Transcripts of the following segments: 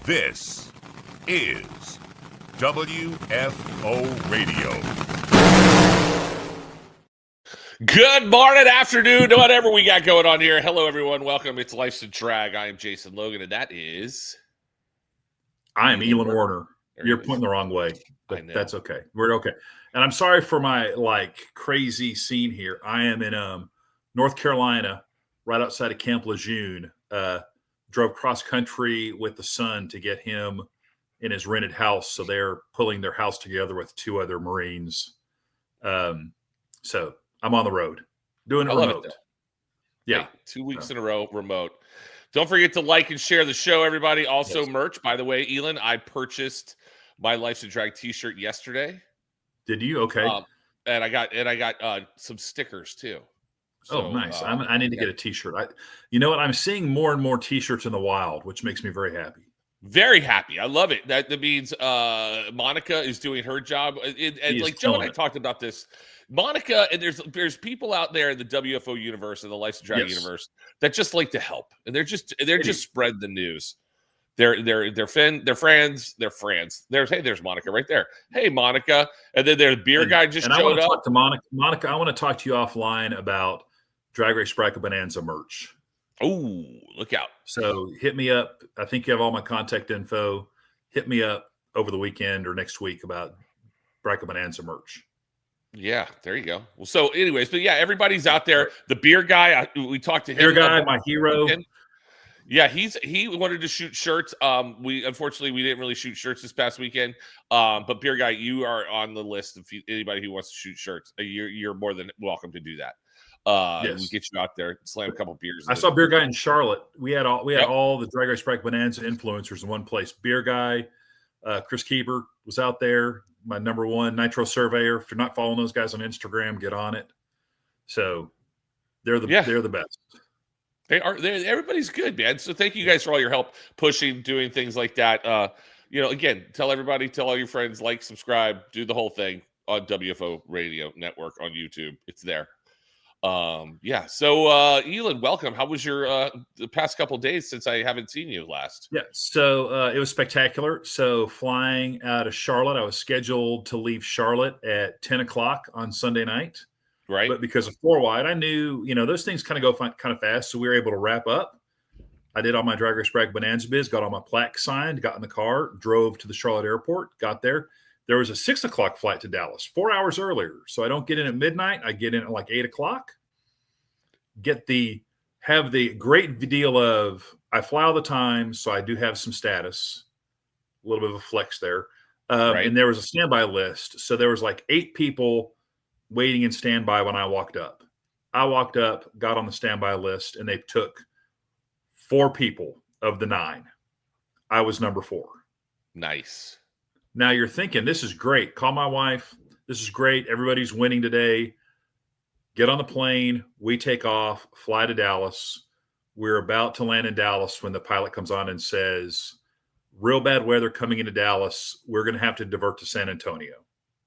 This is WFO Radio. Good morning, afternoon, whatever we got going on here. Hello, everyone. Welcome. It's Life's a Drag. I am Jason Logan, and that is... I am Elon Warner. You're pointing the wrong way, but that's okay. We're okay. And I'm sorry for my crazy scene here. I am in North Carolina, right outside of Camp Lejeune. Drove cross country with the son to get him in his rented house. So they're pulling their house together with two other Marines. So I'm on the road doing it remote. Yeah. Hey, 2 weeks in a row, remote. Don't forget to like and share the show, everybody. Also, merch. By the way, Elon, I purchased my Life's a Drag t-shirt yesterday. Did you? Okay. And I got some stickers too. So, nice. I need to get a t-shirt. You know what? I'm seeing more and more t-shirts in the wild, which makes me very happy. Very happy. I love it. That means Monica is doing her job. And like Joe and I talked about this. Monica, and there's people out there in the WFO universe and the Life's a Drag universe that just like to help. And they're just spread the news. They're friends. There's Monica right there. Hey, Monica. And then there's beer guy just showed up. Talk to Monica, I want to talk to you offline about Drag Race Bracket Bonanza merch. Oh, look out. So hit me up. I think you have all my contact info. Hit me up over the weekend or next week about Bracket Bonanza merch. Yeah, there you go. Well, so anyways, but yeah, everybody's out there. The beer guy, we talked to him. Beer guy, my hero. Yeah, he wanted to shoot shirts. We didn't really shoot shirts this past weekend. But beer guy, you are on the list of anybody who wants to shoot shirts. You're more than welcome to do that. We get you out there, slam a couple beers. I saw beer guy in Charlotte. We had all the Drag Race Bracket Bonanza influencers in one place. Beer guy, Chris Keeper was out there. My number one Nitro surveyor. If you're not following those guys on Instagram, get on it. So they're the best. They are. Everybody's good, man. So thank you guys for all your help pushing, doing things like that. Again, tell everybody, tell all your friends, like, subscribe, do the whole thing on WFO Radio Network on YouTube. It's there. So Elon, welcome. How was your the past couple of days since I haven't seen you last? Yeah, so it was spectacular. So flying out of Charlotte, I was scheduled to leave Charlotte at 10 o'clock on Sunday night. Right. But because of 4-wide, I knew, those things kind of go kind of fast. So we were able to wrap up. I did all my Drag Race Bracket Bonanza biz, got all my plaques signed, got in the car, drove to the Charlotte airport, got there. There was a 6 o'clock flight to Dallas, 4 hours earlier. So I don't get in at midnight. I get in at like 8 o'clock. Have the great deal of, I fly all the time. So I do have some status, a little bit of a flex there. And there was a standby list. So there was like 8 people waiting in standby when I walked up. I walked up, got on the standby list, and they took 4 people of the 9. I was number 4. Nice. Now you're thinking, this is great. Call my wife. This is great. Everybody's winning today. Get on the plane. We take off, fly to Dallas. We're about to land in Dallas when the pilot comes on and says, real bad weather coming into Dallas. We're going to have to divert to San Antonio.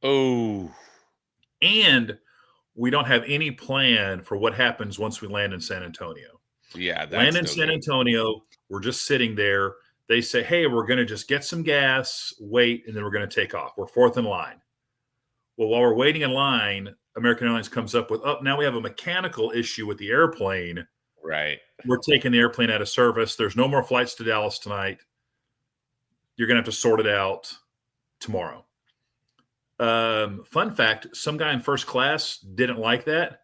Oh. And we don't have any plan for what happens once we land in San Antonio. Yeah. Land in San Antonio. We're just sitting there. They say, hey, we're going to just get some gas, wait, and then we're going to take off. We're 4th in line. Well, while we're waiting in line, American Airlines comes up with, now we have a mechanical issue with the airplane. Right. We're taking the airplane out of service. There's no more flights to Dallas tonight. You're going to have to sort it out tomorrow. Fun fact, some guy in first class didn't like that,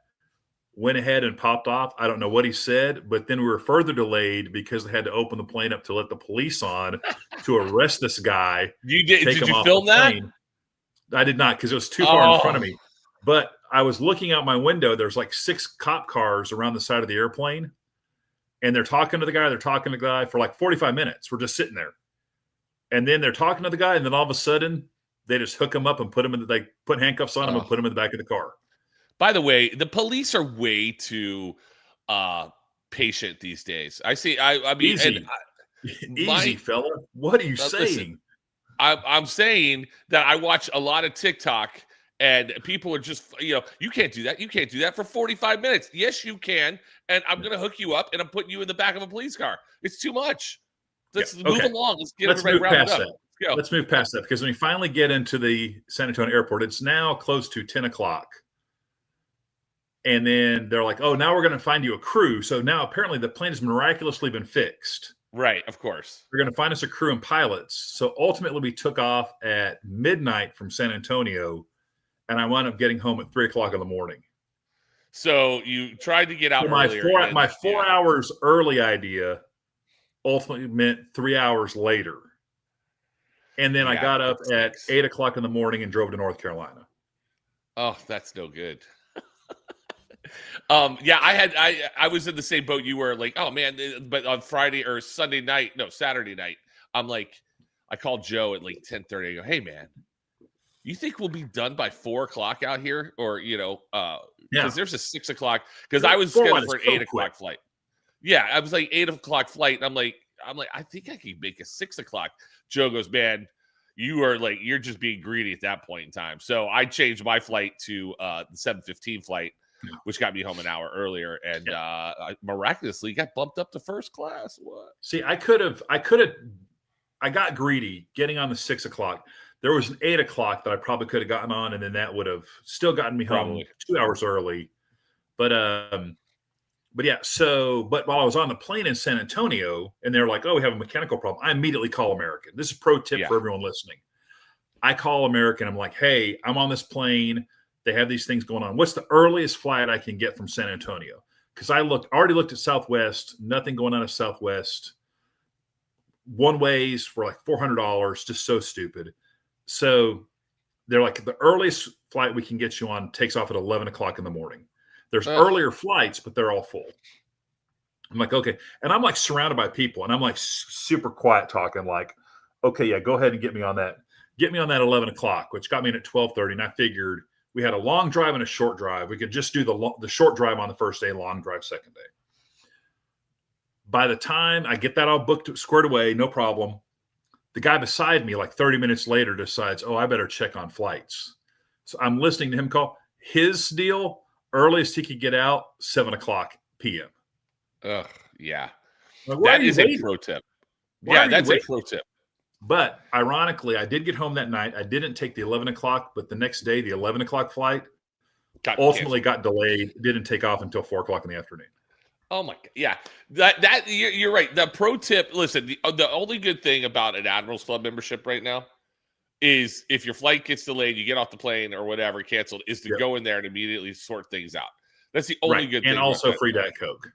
went ahead and popped off. I don't know what he said, but then we were further delayed because they had to open the plane up to let the police on to arrest this guy. Did you film that? I did not, because it was too far in front of me. But I was looking out my window. There's like 6 cop cars around the side of the airplane, and they're talking to the guy. For like 45 minutes. We're just sitting there. And then they're talking to the guy, and then all of a sudden, they just hook him up and put handcuffs on him and put him in the back of the car. By the way, the police are way too patient these days. I see. I mean, easy, fella. What are you saying? Listen, I'm saying that I watch a lot of TikTok, and people are just, you can't do that. You can't do that for 45 minutes. Yes, you can. And I'm going to hook you up, and I'm putting you in the back of a police car. It's too much. Let's move along. Let's get everybody rounded up. Let's move past that because when we finally get into the San Antonio airport, it's now close to 10 o'clock. And then they're like, oh, now we're going to find you a crew. So now apparently the plane has miraculously been fixed. Right, of course. They're going to find us a crew and pilots. So ultimately we took off at midnight from San Antonio, and I wound up getting home at 3 o'clock in the morning. So you tried to get out earlier. My 4 hours early idea ultimately meant 3 hours later. And then I got up at 8 o'clock in the morning and drove to North Carolina. Oh, that's no good. I was in the same boat you were, like, oh man, but on Saturday night, I'm like, I called Joe at like 10:30. I go, hey man, you think we'll be done by 4 o'clock out here? Or, because there's a 6 o'clock, because I was scheduled for an 8 o'clock flight. Yeah, I was like 8 o'clock flight. And I'm like, I think I can make a 6 o'clock. Joe goes, man, you're just being greedy at that point in time. So I changed my flight to the 7:15 flight, which got me home an hour earlier, and I miraculously got bumped up to first class. What? See, I got greedy getting on the 6 o'clock. There was an 8 o'clock that I probably could have gotten on, and then that would have still gotten me home 2 hours early. But yeah, but while I was on the plane in San Antonio and they're like, oh, we have a mechanical problem, I immediately call American. This is a pro tip for everyone listening. I call American. I'm like, hey, I'm on this plane. They have these things going on. What's the earliest flight I can get from San Antonio? Because I already looked at Southwest, nothing going on at Southwest. One ways for like $400, just so stupid. So they're like, the earliest flight we can get you on takes off at 11 o'clock in the morning. There's earlier flights, but they're all full. I'm like, okay. And I'm like surrounded by people, and I'm like super quiet talking, like, okay, yeah, go ahead and get me on that. Get me on that 11 o'clock, which got me in at 12:30. And I figured we had a long drive and a short drive. We could just do the short drive on the first day, long drive second day. By the time I get that all booked, squared away, no problem. The guy beside me, like 30 minutes later, decides, oh, I better check on flights. So I'm listening to him call. His deal, earliest he could get out, 7 o'clock p.m. Ugh, yeah. Like, that is a pro tip. Yeah, that's a pro tip. But ironically, I did get home that night. I didn't take the 11 o'clock, but the next day, the 11 o'clock flight ultimately got delayed. It didn't take off until 4 o'clock in the afternoon. Oh my God. Yeah. That you're right. The pro tip, listen, the only good thing about an Admirals Club membership right now is if your flight gets delayed, you get off the plane or whatever, canceled, is to go in there and immediately sort things out. That's the only good thing. And also free Diet Coke.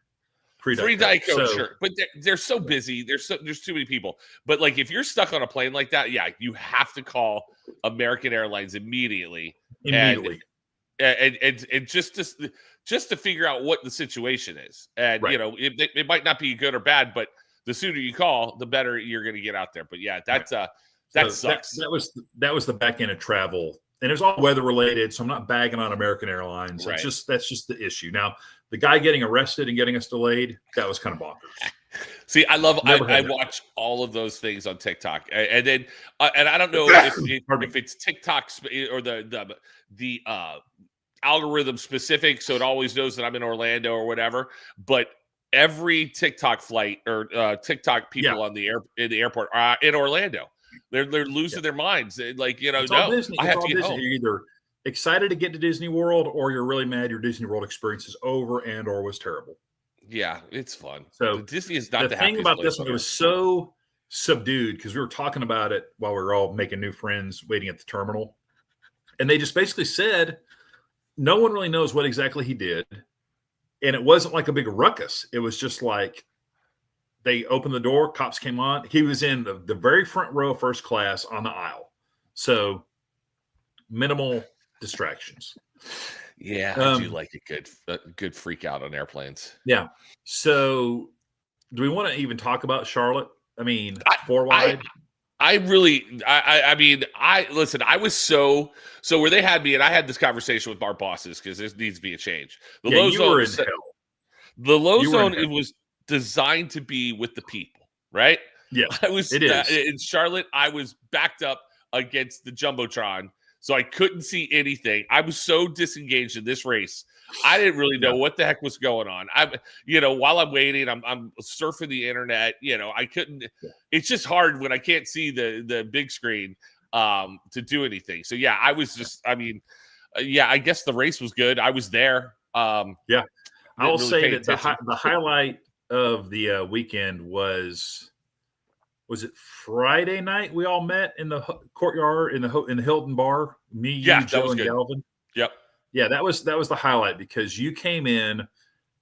Free Diet Coke, sure. But they're so busy. There's too many people. But like if you're stuck on a plane like that, yeah, you have to call American Airlines immediately. And just to figure out what the situation is. And it might not be good or bad, but the sooner you call, the better you're going to get out there. But yeah, that sucks. That was the back end of travel. And it was all weather related, so I'm not bagging on American Airlines. Right. That's just the issue. Now, the guy getting arrested and getting us delayed, that was kind of bonkers. See, I watch all of those things on TikTok, and then and I don't know if it's TikTok or the algorithm specific, so it always knows that I'm in Orlando or whatever. But every TikTok flight or TikTok people in the airport are in Orlando. They're losing their minds. Like, Disney. I have to get home. You're either excited to get to Disney World or you're really mad your Disney World experience is over and or was terrible. Yeah, it's fun. So Disney is not the thing about this one. It was so subdued because we were talking about it while we were all making new friends waiting at the terminal. And they just basically said, no one really knows what exactly he did. And it wasn't like a big ruckus. It was just like, they opened the door, cops came on. He was in the very front row, first class on the aisle. So minimal distractions. Yeah, I do like a good freak out on airplanes. Yeah. So do we want to even talk about Charlotte? I mean, four wide? I mean, listen, I was so where they had me, and I had this conversation with our bosses because there needs to be a change. The low zone, it was designed to be with the people, right? Yeah, it is. In Charlotte, I was backed up against the Jumbotron, so I couldn't see anything. I was so disengaged in this race. I didn't really know what the heck was going on. While I'm waiting, I'm surfing the internet. I couldn't. It's just hard when I can't see the big screen to do anything. So yeah, I was just. I mean, I guess the race was good. I was there. I will say that the highlight of the weekend was it Friday night? We all met in the courtyard in the Hilton bar. Me, you, Joe, and Galvin. Yep. Yeah, that was the highlight because you came in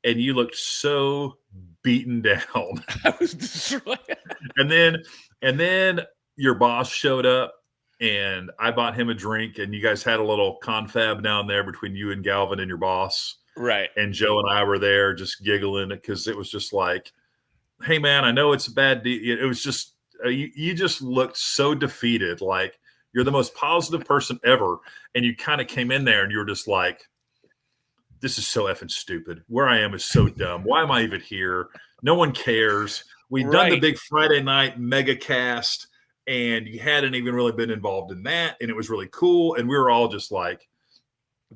and you looked so beaten down. I was destroyed. And then your boss showed up and I bought him a drink and you guys had a little confab down there between you and Galvin and your boss. Right. And Joe and I were there just giggling because it was just like, hey man, I know it's a bad deal. It was just you just looked so defeated, like you're the most positive person ever. And you kind of came in there and you were just like, this is so effing stupid. Where I am is so dumb. Why am I even here? No one cares. We've done the big Friday night mega cast and you hadn't even really been involved in that. And it was really cool. And we were all just like,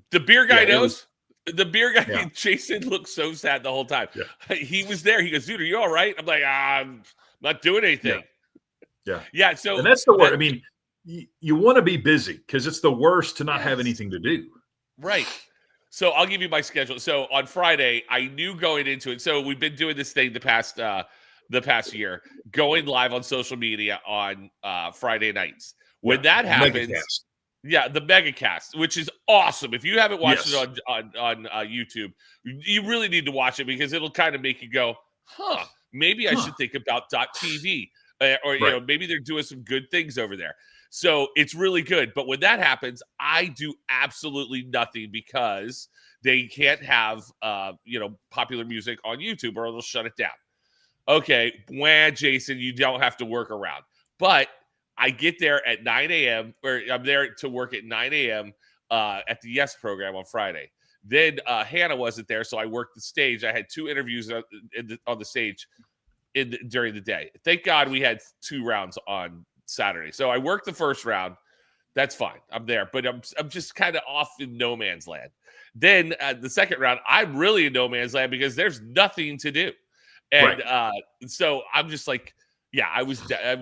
the beer guy knows. The beer guy, Jason, looked so sad the whole time. Yeah. He was there. He goes, dude, are you all right? I'm like, I'm not doing anything. Yeah. So and that's the word. I mean, you want to be busy because it's the worst to not have anything to do. Right. So I'll give you my schedule. So on Friday, I knew going into it. So we've been doing this thing the past year, going live on social media on Friday nights. When that happens, the megacast, which is awesome. If you haven't watched it on YouTube, you really need to watch it because it'll kind of make you go, maybe I should think about .tv. Or maybe they're doing some good things over there. So it's really good. But when that happens, I do absolutely nothing because they can't have popular music on YouTube or they'll shut it down. Okay, Jason, you don't have to work around. But I get there at 9 a.m. or I'm there to work at 9 a.m. At the Yes program on Friday. Then Hannah wasn't there, so I worked the stage. I had 2 interviews on the stage during the day. Thank God we had 2 rounds on Saturday. So I worked the first round. That's fine. I'm there, but I'm just kind of off in no man's land. Then the second round, I'm really in no man's land because there's nothing to do. And so I'm just like, I was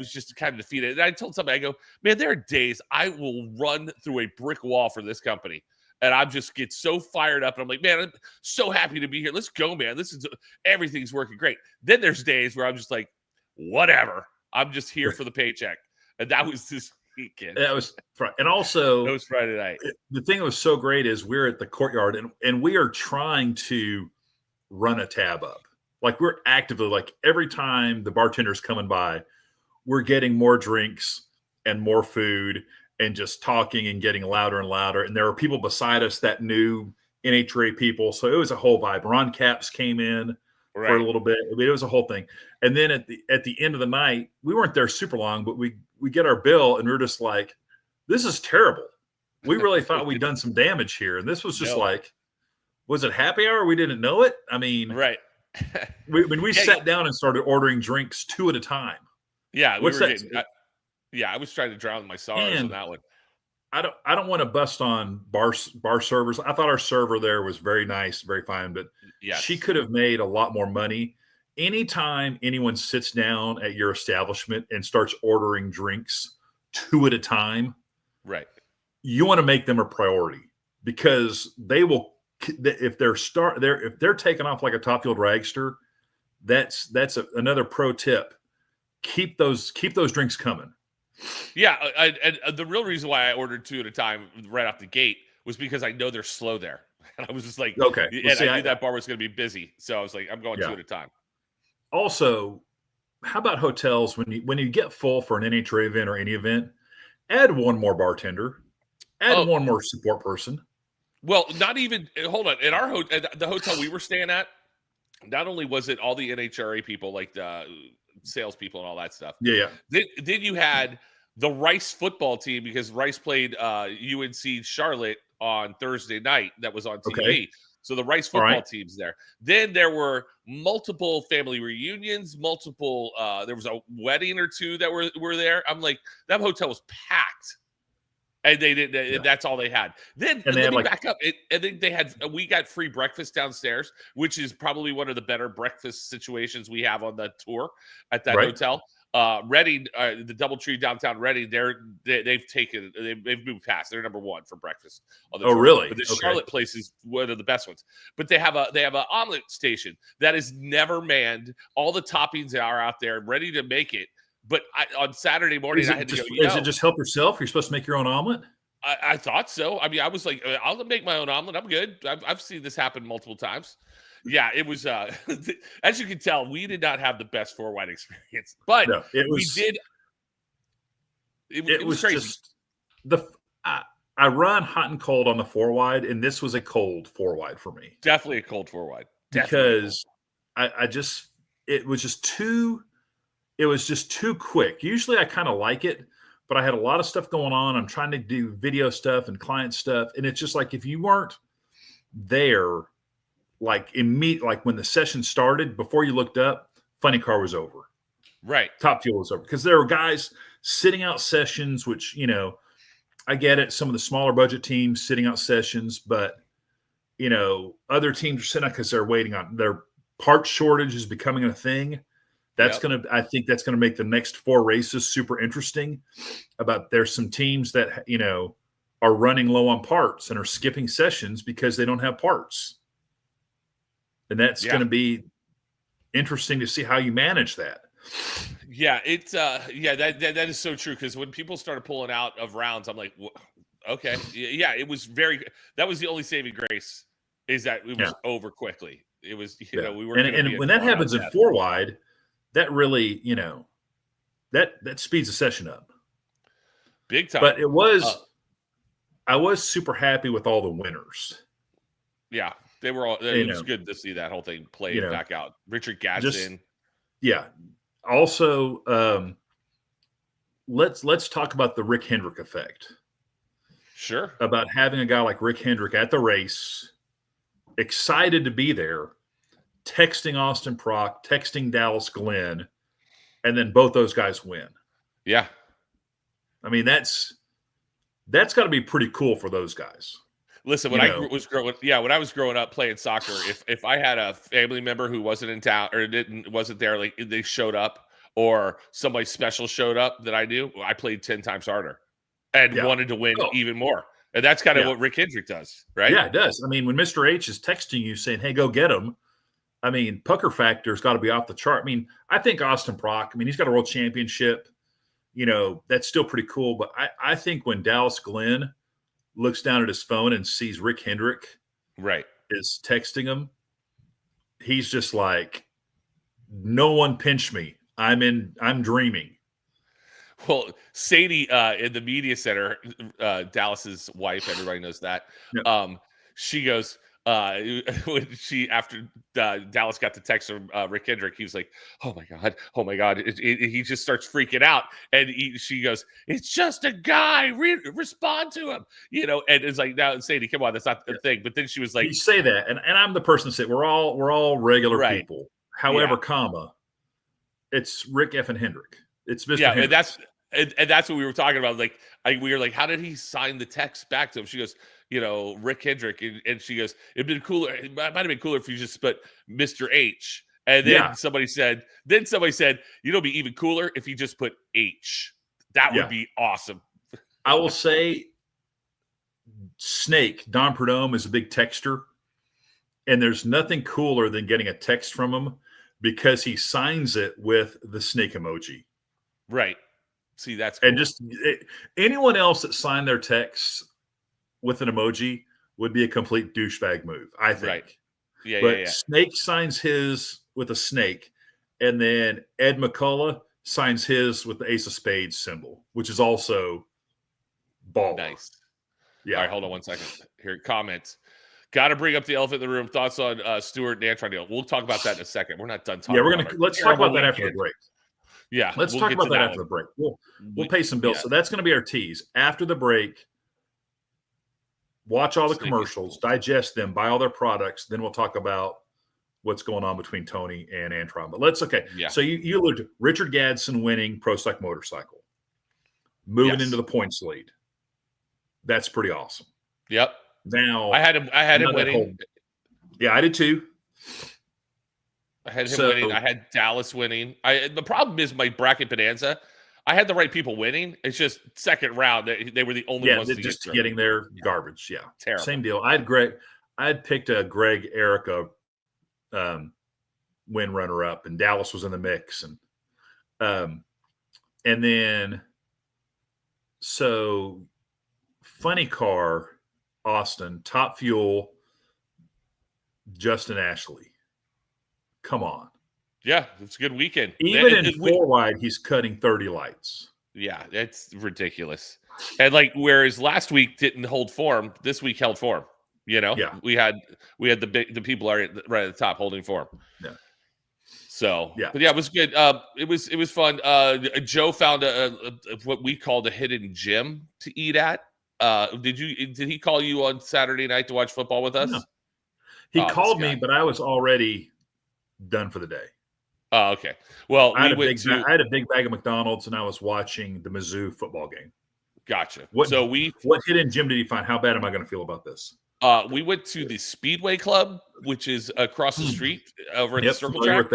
just kind of defeated. And I told somebody, I go, man, there are days I will run through a brick wall for this company. And I just get so fired up. And I'm like, man, I'm so happy to be here. Let's go, man. Everything's working great. Then there's days where I'm just like, whatever. I'm just here for the paycheck. And that was this weekend. That was Friday. And also, it was Friday night. The thing that was so great is we're at the courtyard and we are trying to run a tab up. Like we're actively, like every time the bartender's coming by, we're getting more drinks and more food and just talking and getting louder and louder. And there are people beside us that knew NHRA people. So it was a whole vibe. Ron Capps came in for a little bit. I mean, it was a whole thing. And then at the end of the night, we weren't there super long, but we get our bill and we're just like, this is terrible. We really thought we'd done some damage here. And this was just like, was it happy hour? We didn't know it. I mean, we sat down and started ordering drinks 2 at a time. Yeah. I was trying to drown my sorrows on that one. I don't want to bust on bar servers. I thought our server there was very nice, very fine, but she could have made a lot more money. Anytime anyone sits down at your establishment and starts ordering drinks 2 at a time, you want to make them a priority because they will. If they're taking off like a top field ragster, that's another pro tip. Keep those drinks coming. Yeah, and the real reason why I ordered 2 at a time right off the gate was because I know they're slow there. And I was just like, okay. And I knew that bar was going to be busy, so I was like, I'm going 2 at a time. Also, how about hotels when you get full for an NHRA event or any event? Add 1 more bartender, add 1 more support person. Well, not even. Hold on. At the hotel we were staying at, not only was it all the NHRA people, like the salespeople and all that stuff. Yeah. Then you had the Rice football team because Rice played UNC Charlotte on Thursday night. That was on TV. Okay. So the Rice football team's there. Then there were multiple family reunions, there was a wedding or 2 that were there. I'm like, that hotel was packed. And they did. That's all they had. Then and they let me had back up. And then we got free breakfast downstairs, which is probably one of the better breakfast situations we have on the tour at that hotel. Reading, the DoubleTree downtown Reading, they've moved past. They're number one for breakfast on the tour. Really? But the Charlotte place is one of the best ones. But they have an omelet station that is never manned. All the toppings are out there, ready to make it. But on Saturday morning, I had to go. Is it just help yourself? You're supposed to make your own omelet? I thought so. I mean, I was like, I'll make my own omelet. I'm good. I've seen this happen multiple times. Yeah, it was. As you can tell, we did not have the best 4-wide experience, but we did. It was crazy. Just I run hot and cold on the 4-wide, and this was a cold 4-wide for me. Definitely a cold 4-wide. Because it was just too. It was just too quick. Usually I kind of like it, but I had a lot of stuff going on. I'm trying to do video stuff and client stuff. And it's just like, if you weren't there, like when the session started, before you looked up, Funny Car was over. Right. Top Fuel was over. Because there were guys sitting out sessions, which, I get it. Some of the smaller budget teams sitting out sessions, but, other teams are sitting out because they're waiting on their part shortage is becoming a thing. I think that's gonna make the next 4 races super interesting. There's some teams that are running low on parts and are skipping sessions because they don't have parts, and that's gonna be interesting to see how you manage that. Yeah, it's that is so true, because when people started pulling out of rounds, I'm like, okay, yeah, it was that was the only saving grace, is that it was over quickly. It was we were and when that happens in 4-wide. That really, that speeds the session up big time. But I was super happy with all the winners. Yeah, they were all. It was good to see that whole thing play back out. Richard Gadsden. Also, let's talk about the Rick Hendrick effect. Sure. About having a guy like Rick Hendrick at the race, excited to be there, texting Austin Prock, texting Dallas Glenn, and then both those guys win. Yeah. I mean, that's got to be pretty cool for those guys. Listen, when I was growing up playing soccer, if I had a family member who wasn't in town or wasn't there, like they showed up, or somebody special showed up that I knew, I played 10 times harder and wanted to win even more. And that's kind of what Rick Hendrick does, right? Yeah, it does. I mean, when Mr. H is texting you saying, "Hey, go get him," I mean, pucker factor's got to be off the chart. I mean, I think Austin Prock, he's got a world championship. That's still pretty cool. But I think when Dallas Glenn looks down at his phone and sees Rick Hendrick is texting him, he's just like, no one pinch me. I'm dreaming. Well, Sadie in the media center, Dallas's wife, everybody knows that. Yep. She goes, when after Dallas got the text from Rick Hendrick, he was like, oh my god, he just starts freaking out, and she goes, it's just a guy, respond to him, and it's like, now Sadie, come on, that's not the thing. But then she was like, you say that, and I'm the person that said we're all regular people, however, it's Rick F. and Hendrick, it's Mr. Hendrick. And that's what we were talking about. Like, we were like, how did he sign the text back to him? She goes, Rick Hendrick. And she goes, it might have been cooler if you just put Mr. H. And then somebody said, it'd be even cooler if you just put H. That would be awesome. I will say, Snake, Don Perdome, is a big texter. And there's nothing cooler than getting a text from him, because he signs it with the snake emoji. Right. See, that's cool. And just anyone else that signed their texts with an emoji would be a complete douchebag move, I think. Right. Yeah, but Snake signs his with a snake, and then Ed McCullough signs his with the Ace of Spades symbol, which is also baller. Nice. Yeah. All right, hold on one second. Here, comments. Got to bring up the elephant in the room. Thoughts on Stewart and Antron deal. We'll talk about that in a second. We're not done talking. Yeah, let's talk about that after the break. Yeah, let's talk about that after the break. We'll pay some bills. So that's going to be our tease. After the break, watch all the commercials, digest them, buy all their products. Then we'll talk about what's going on between Tony and Antron. But So you alluded to Richard Gadsden winning Pro Stock Motorcycle, moving into the points lead. That's pretty awesome. Yep. Now I had him winning. Yeah, I did too. I had him winning. I had Dallas winning. The problem is my bracket bonanza. I had the right people winning. It's just second round. They were the only ones to just get getting their garbage. Yeah, terrible. Same deal. I had picked a Greg Erica win runner up, and Dallas was in the mix, and then so funny car, Austin, Top Fuel, Justin Ashley. Come on. Yeah, it's a good weekend. Even in four wide, he's cutting 30 lights. Yeah, it's ridiculous. And whereas last week didn't hold form, this week held form. Yeah. We had the people right at the top holding form. Yeah. So yeah, but yeah, it was good. It was fun. Joe found a what we called a hidden gym to eat at. Did he call you on Saturday night to watch football with us? No. He called me, but I was already done for the day. Oh, okay. Well, I had a big bag of McDonald's, and I was watching the Mizzou football game. Gotcha. What hidden gym did he find? How bad am I going to feel about this? We went to the Speedway Club, which is across the street over at the Circle Track.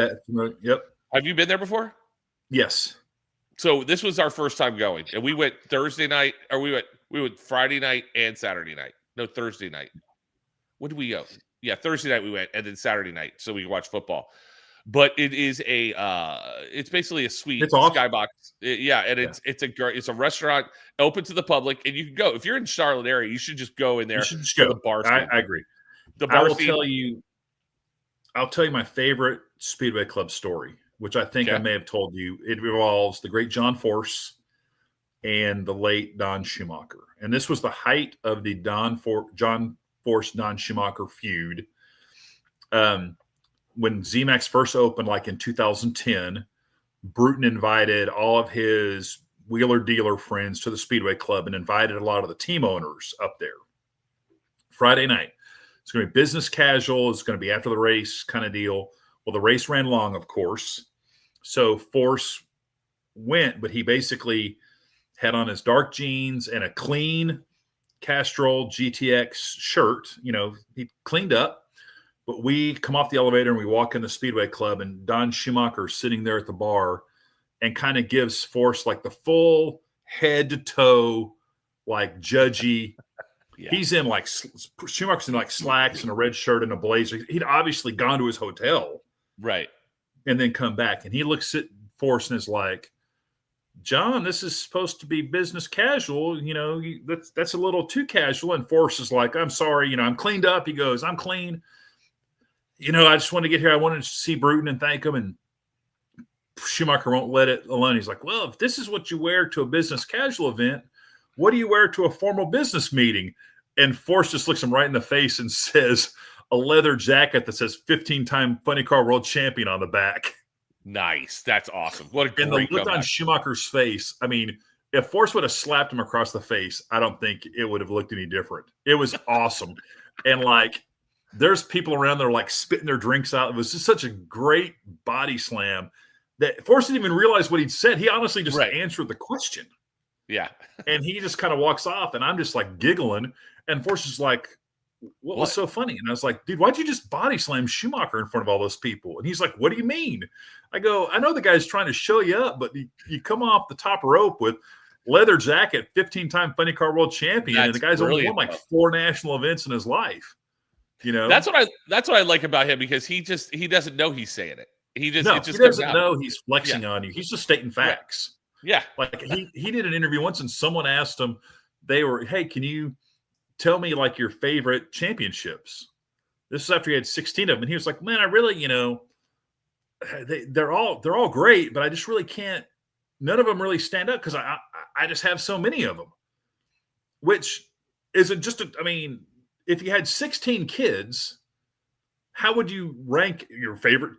Yep. Have you been there before? Yes. So this was our first time going, and we went Thursday night, or we went Friday night and Saturday night. No, Thursday night. When did we go? Yeah, Thursday night we went, and then Saturday night, so we could watch football. But it is it's basically a suite skybox. It's a restaurant open to the public, and you can go if you're in Charlotte area. You should just go in there. You should just go. The bar scene. I agree. The bar I'll tell you my favorite Speedway Club story, which I think I may have told you. It involves the great John Force and the late Don Schumacher, and this was the height of the John Force Don Schumacher feud. When ZMAX first opened, in 2010, Bruton invited all of his wheeler dealer friends to the Speedway Club and invited a lot of the team owners up there. Friday night. It's going to be business casual. It's going to be after the race kind of deal. Well, the race ran long, of course. So Force went, but he basically had on his dark jeans and a clean Castrol GTX shirt. He cleaned up. But we come off the elevator and we walk in the Speedway Club, and Don Schumacher sitting there at the bar and kind of gives Force the full head to toe, judgy. Yeah. He's in Schumacher's in slacks and a red shirt and a blazer. He'd obviously gone to his hotel. Right. And then come back. And he looks at Force and is like, John, this is supposed to be business casual. That's a little too casual. And Force is like, I'm sorry. I'm cleaned up. He goes, I'm clean. I just wanted to get here. I wanted to see Bruton and thank him. And Schumacher won't let it alone. He's like, well, if this is what you wear to a business casual event, what do you wear to a formal business meeting? And Force just looks him right in the face and says, a leather jacket that says 15-time Funny Car World Champion on the back. Nice. That's awesome. What a great And the look on Schumacher's face, if Force would have slapped him across the face, I don't think it would have looked any different. It was awesome. And there's people around there spitting their drinks out. It was just such a great body slam that Force didn't even realize what he'd said. He honestly just answered the question. Yeah. And he just kind of walks off, and I'm just giggling. And Force is like, what was so funny? And I was like, dude, why'd you just body slam Schumacher in front of all those people? And he's like, what do you mean? I go, I know the guy's trying to show you up, but you come off the top rope with leather jacket, 15-time Funny Car World Champion. And the guy's only won 4 national events in his life. That's what I like about him, because he doesn't know he's saying it. He doesn't know he's flexing on you. He's just stating facts. Yeah. He did an interview once, and someone asked him, hey, can you tell me your favorite championships? This is after he had 16 of them. And he was like, man, I really, they're all great, but I just really can't, none of them really stand up because I just have so many of them, which isn't just, if you had 16 kids, how would you rank your favorite,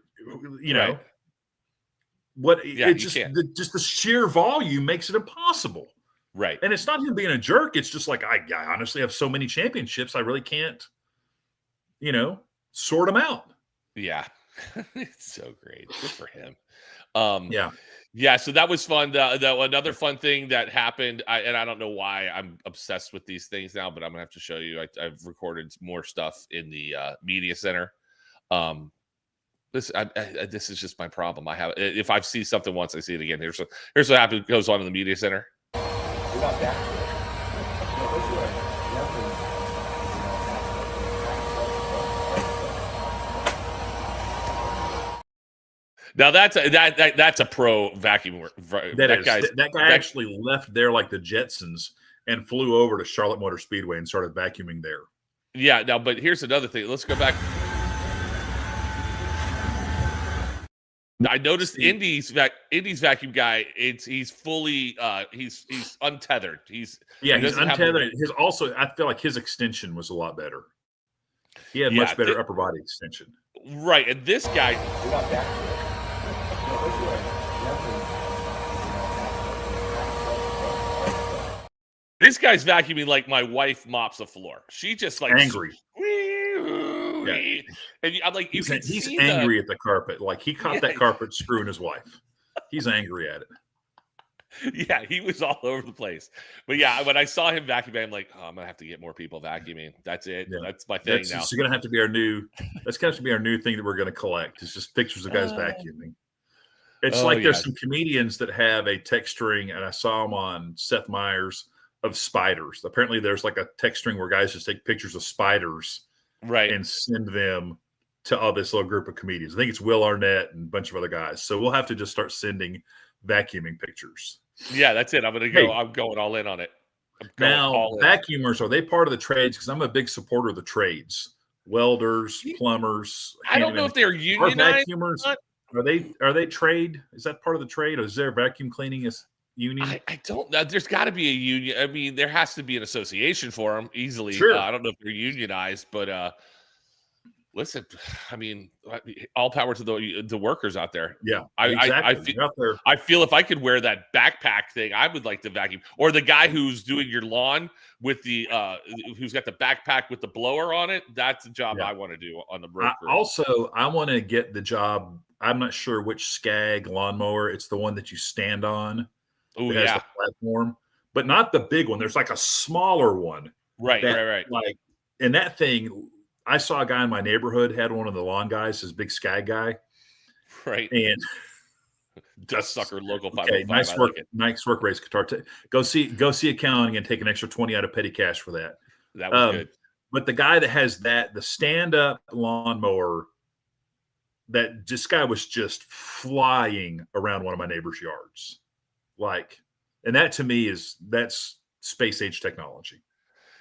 Right. Just the sheer volume makes it impossible. Right. And it's not him being a jerk. It's just I honestly have so many championships. I really can't, sort them out. Yeah. It's so great. Good for him. Yeah. Yeah, so that was fun. Another fun thing that happened, and I don't know why I'm obsessed with these things now, but I'm gonna have to show you. I've recorded more stuff in the media center. This is just my problem. I have if I see something once, I see it again. Here's what happens goes on in the media center. Now that's a pro vacuum work. That guy actually left there like the Jetsons and flew over to Charlotte Motor Speedway and started vacuuming there. Yeah. Now, but here's another thing. Let's go back. I noticed Indy's vacuum guy. He's fully he's untethered. He's untethered. I feel like his extension was a lot better. He had much better upper body extension. Right, and this guy. This guy's vacuuming like my wife mops the floor. She just like angry. Yeah. And I'm like, he's angry at the carpet. Like he caught that carpet screwing his wife. He's angry at it. Yeah, he was all over the place. But yeah, when I saw him vacuuming, I'm like, oh, I'm gonna have to get more people vacuuming. That's it. Yeah. That's my thing now. It's gonna have to be our new. That's gonna have to be our new thing that we're gonna collect. It's just pictures of guys vacuuming. It's there's some comedians that have a text string, and I saw them on Seth Meyers of spiders. Apparently, there's like a text string where guys just take pictures of spiders, right, and send them to all this little group of comedians. I think it's Will Arnett and a bunch of other guys. So we'll have to just start sending vacuuming pictures. Yeah, that's it. I'm gonna go. I'm going all in on it. Now, vacuumers, are they part of the trades? Because I'm a big supporter of the trades. Welders, plumbers. I don't know if they're unionized. Vacuumers, are they trade? Is that part of the trade? Or is there vacuum cleaning as union? I don't know. There's got to be a union. I mean, there has to be an association for them easily. Sure. I don't know if they're unionized, but listen, I mean, all power to the workers out there. Yeah, exactly. I feel if I could wear that backpack thing, I would like to vacuum. Or the guy who's doing your lawn with the who's got the backpack with the blower on it. That's the job I want to do on the road crew. I want to get the job. I'm not sure which Skag lawnmower. It's the one that you stand on. Oh, yeah. Has the platform, but not the big one. There's like a smaller one. Right. Like, and that thing, I saw a guy in my neighborhood had one of the lawn guys, his big Skag guy. Right. And dust sucker local 505. Nice work race guitar. Go see accounting and take an extra 20 out of petty cash for that. That was good. But the guy that has the stand-up lawnmower, this guy was just flying around one of my neighbor's yards. And that to me that's space age technology.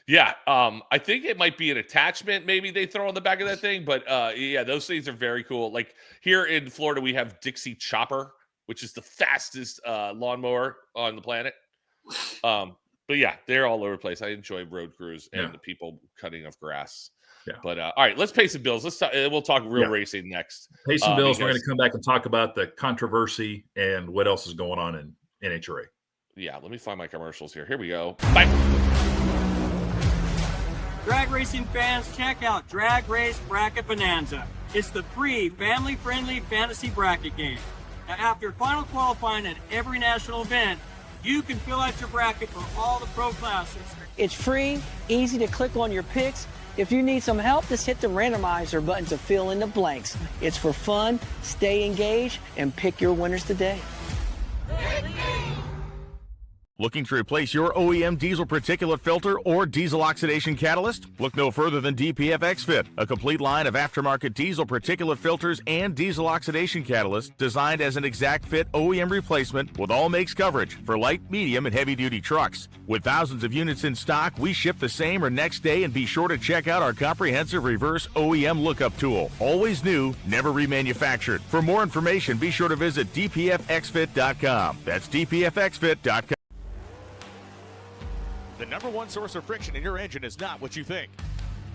Yeah. I think it might be an attachment maybe they throw on the back of that thing, but yeah, those things are very cool. Like here in Florida, we have Dixie Chopper, which is the fastest lawnmower on the planet. But yeah, they're all over the place. I enjoy road crews and the people cutting of grass. Yeah. But all right, let's pay some bills. We'll talk real racing next. Pay some bills. We're going to come back and talk about the controversy and what else is going on in NHRA. Yeah, let me find my commercials here. Here we go. Bye. Drag racing fans, check out Drag Race Bracket Bonanza. It's the free, family-friendly fantasy bracket game. Now, after final qualifying at every national event, you can fill out your bracket for all the pro classes. It's free, easy to click on your picks. If you need some help, just hit the randomizer button to fill in the blanks. It's for fun, stay engaged, and pick your winners today. Looking to replace your OEM diesel particulate filter or diesel oxidation catalyst? Look no further than DPF X-Fit, a complete line of aftermarket diesel particulate filters and diesel oxidation catalyst designed as an exact fit OEM replacement with all makes coverage for light, medium, and heavy-duty trucks. With thousands of units in stock, we ship the same or next day, and be sure to check out our comprehensive reverse OEM lookup tool. Always new, never remanufactured. For more information, be sure to visit dpfxfit.com. That's dpfxfit.com. The number one source of friction in your engine is not what you think.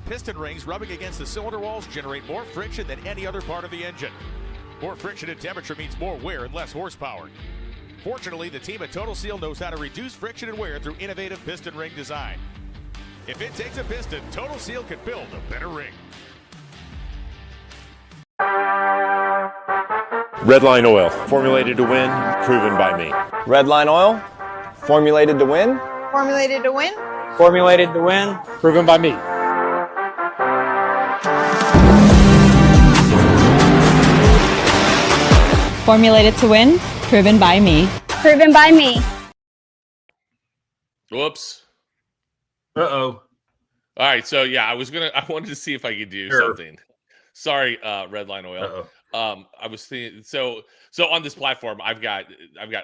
Piston rings rubbing against the cylinder walls generate more friction than any other part of the engine. More friction and temperature means more wear and less horsepower. Fortunately, the team at Total Seal knows how to reduce friction and wear through innovative piston ring design. If it takes a piston, Total Seal can build a better ring. Redline oil, formulated to win, proven by me. Redline oil, formulated to win. Formulated to win. Formulated to win, proven by me. Formulated to win, proven by me. Proven by me. Whoops. Uh-oh. All right, so yeah, I wanted to see if I could do something. Sorry, Redline Oil. I was thinking so on this platform, I've got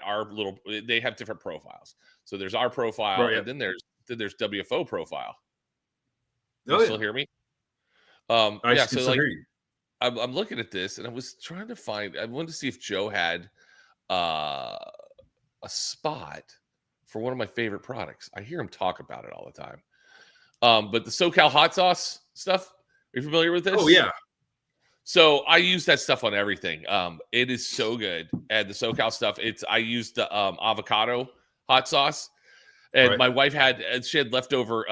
our little. They have different profiles. So there's our profile, and then there's WFO profile. You still hear me? I still hear you. I'm looking at this, and I was trying to find. I wanted to see if Joe had a spot for one of my favorite products. I hear him talk about it all the time. But the SoCal hot sauce stuff, are you familiar with this? Oh, yeah. So I use that stuff on everything. It is so good. And the SoCal stuff, I used the avocado hot sauce. And my wife had leftover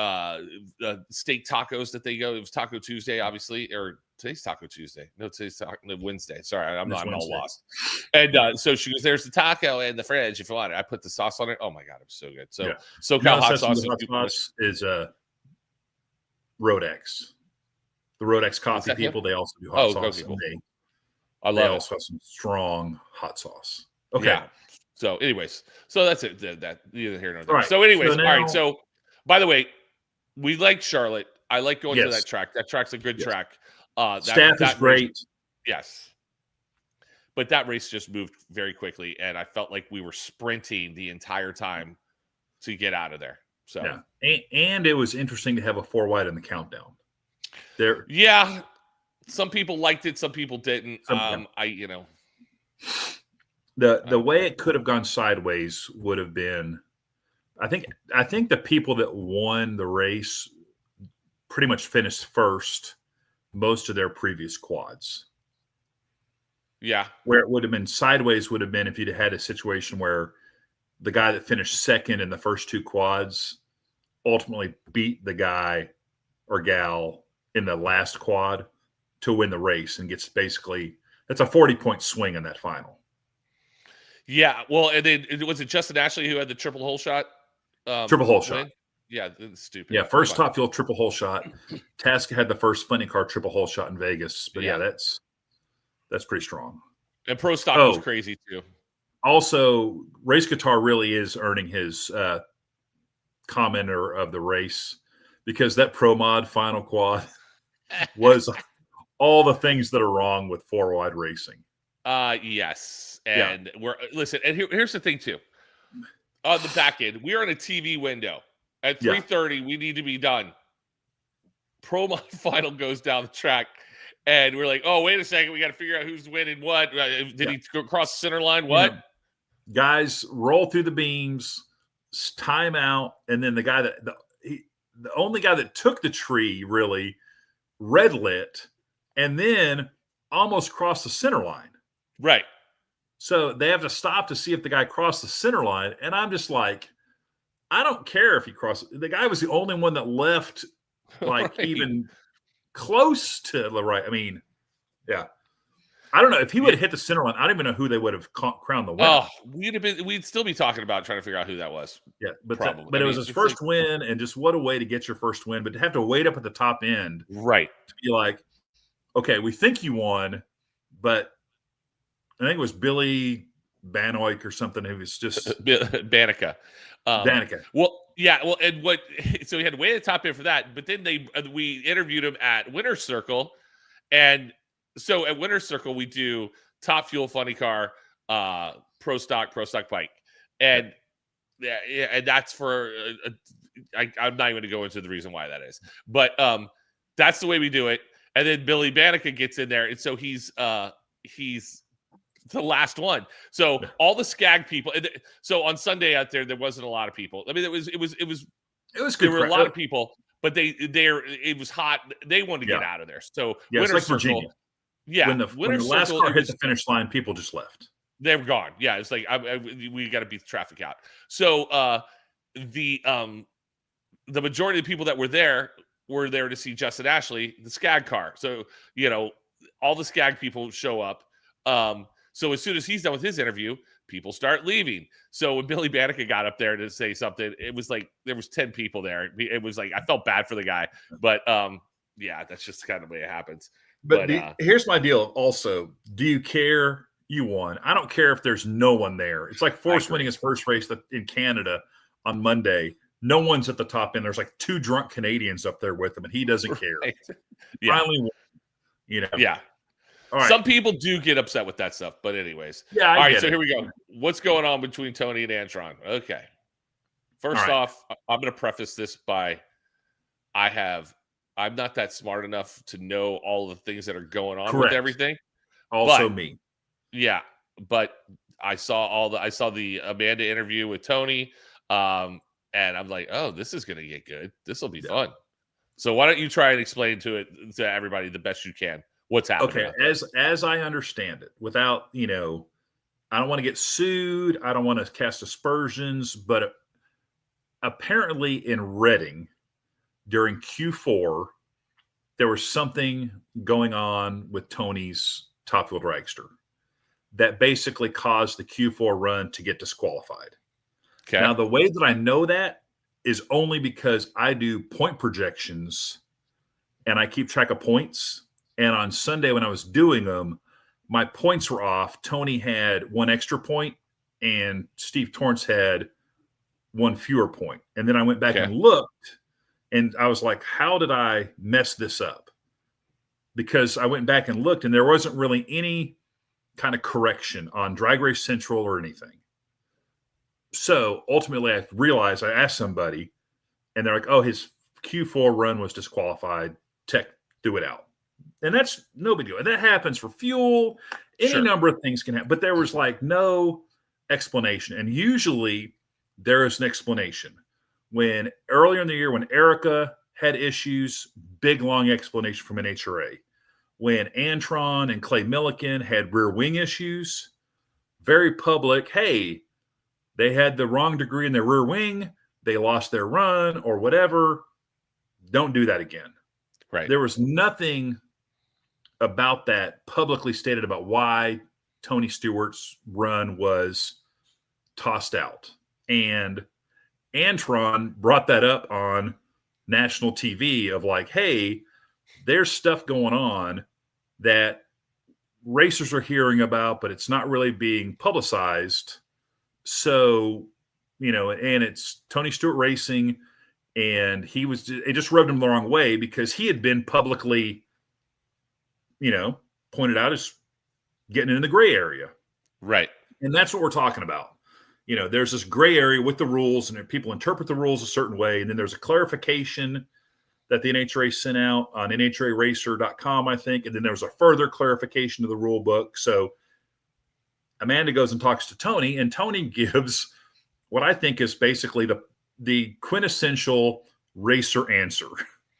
steak tacos that they go. It was Taco Tuesday, obviously, or today's Taco Tuesday. No, today's Wednesday. Sorry, I'm all lost. And so she goes, "There's the taco in the fridge if you want it." I put the sauce on it. Oh my god, it was so good. So SoCal hot sauce is Rodex. The Rodex coffee people, they also do hot sauce. I love they it. Also have some strong hot sauce. Okay. Yeah. So, anyways, so that's it. That neither here nor there. Right. So, anyways, all right. So, by the way, we like Charlotte. I like going to that track. That track's a good track. Staff is great. Yes. But that race just moved very quickly, and I felt like we were sprinting the entire time to get out of there. So and it was interesting to have a 4 wide in the countdown. Yeah, some people liked it, some people didn't. The way it could have gone sideways would have been, I think the people that won the race pretty much finished first most of their previous quads. Yeah. Where it would have been sideways would have been if you'd had a situation where the guy that finished second in the first 2 quads ultimately beat the guy or gal in the last quad to win the race and gets that's a 40-point swing in that final. Yeah. Well, and then was it Justin Ashley who had the triple hole shot? Triple hole shot. Yeah, it's stupid. Yeah, first top fuel triple hole shot. Tasca had the first funny car triple hole shot in Vegas. But that's pretty strong. And Pro Stock was crazy too. Also, Race Guitar really is earning his commenter of the race because that Pro Mod final quad was all the things that are wrong with 4 wide racing. Yes. And and here's the thing too. On the back end, we are in a TV window. At 3:30, we need to be done. Pro Mod final goes down the track. And we're like, oh, wait a second. We got to figure out who's winning what. Did he go across the center line? What? Guys roll through the beams, time out. And then the only guy that took the tree really red lit and then almost crossed the center line. Right. So they have to stop to see if the guy crossed the center line. And I'm just like, I don't care if he crossed. The guy was the only one that left even close to the right. I mean, yeah. I don't know. If he would have hit the center line, I don't even know who they would have crowned the winner. Oh, we'd still be talking about trying to figure out who that was. Yeah, but it was his first win, and just what a way to get your first win. But to have to wait up at the top end. Right. To be like, okay, we think you won, but I think it was Billy Banoik or something who was just Banica. Danica. Well, yeah. Well, and so he had to wait at the top end for that. But then we interviewed him at Winner's Circle, and so at Winner's Circle we do Top Fuel, Funny Car, Pro Stock Bike, and and that's for. I'm not even going to go into the reason why that is, but that's the way we do it. And then Billy Banica gets in there, and so he's the last one. So all the Skag people. So on Sunday out there wasn't a lot of people. I mean, it was good. There were a lot of people, but it was hot. They wanted to get out of there. So Winner's Circle, Virginia. Yeah, when the last car hit the finish line, people just left. They were gone. Yeah, it's like we got to beat the traffic out. So the majority of the people that were there to see Justin Ashley, the Skag car. So all the Skag people show up. So as soon as he's done with his interview, people start leaving. So when Billy Banneker got up there to say something, it was like there was 10 people there. It was like I felt bad for the guy, but yeah, that's just kind of the way it happens. But here's my deal. Also, do you care? You won. I don't care if there's no one there. It's like Forrest winning his first race in Canada on Monday. No one's at the top end. There's like 2 drunk Canadians up there with him, and he doesn't care. Yeah. Finally, Yeah. All right. Some people do get upset with that stuff, but anyways. Yeah. All right, so here we go. What's going on between Tony and Antron? Okay. First off, I'm going to preface this by I'm not that smart enough to know all the things that are going on with everything. Also me. Yeah, but I saw the Amanda interview with Tony, and I'm like, oh, this is going to get good. This will be fun. So why don't you try and explain to everybody the best you can what's happening? Okay, as I understand it, without I don't want to get sued. I don't want to cast aspersions, but apparently in Reading during Q4, there was something going on with Tony's Top Fuel dragster that basically caused the Q4 run to get disqualified. Okay. Now, the way that I know that is only because I do point projections and I keep track of points. And on Sunday when I was doing them, my points were off. Tony had 1 extra point and Steve Torrance had 1 fewer point. And then I went back and looked and I was like, how did I mess this up? Because I went back and looked and there wasn't really any kind of correction on Drag Race Central or anything. So ultimately I realized, I asked somebody and they're like, oh, his Q4 run was disqualified. Tech threw it out. And that's no big deal. And that happens for fuel. Any number of things can happen. But there was like no explanation. And usually there is an explanation. When earlier in the year, when Erica had issues, big, long explanation from NHRA. When Antron and Clay Milliken had rear wing issues, very public, hey, they had the wrong degree in their rear wing, they lost their run or whatever. Don't do that again. Right. There was nothing about that publicly stated about why Tony Stewart's run was tossed out. And Antron brought that up on national TV of like, hey, there's stuff going on that racers are hearing about, but it's not really being publicized. So, and it's Tony Stewart Racing, and it just rubbed him the wrong way because he had been publicly, pointed out as getting in the gray area. Right. And that's what we're talking about. There's this gray area with the rules, and people interpret the rules a certain way. And then there's a clarification that the NHRA sent out on NHRAracer.com, I think. And then there was a further clarification of the rule book. So Amanda goes and talks to Tony, and Tony gives what I think is basically the quintessential racer answer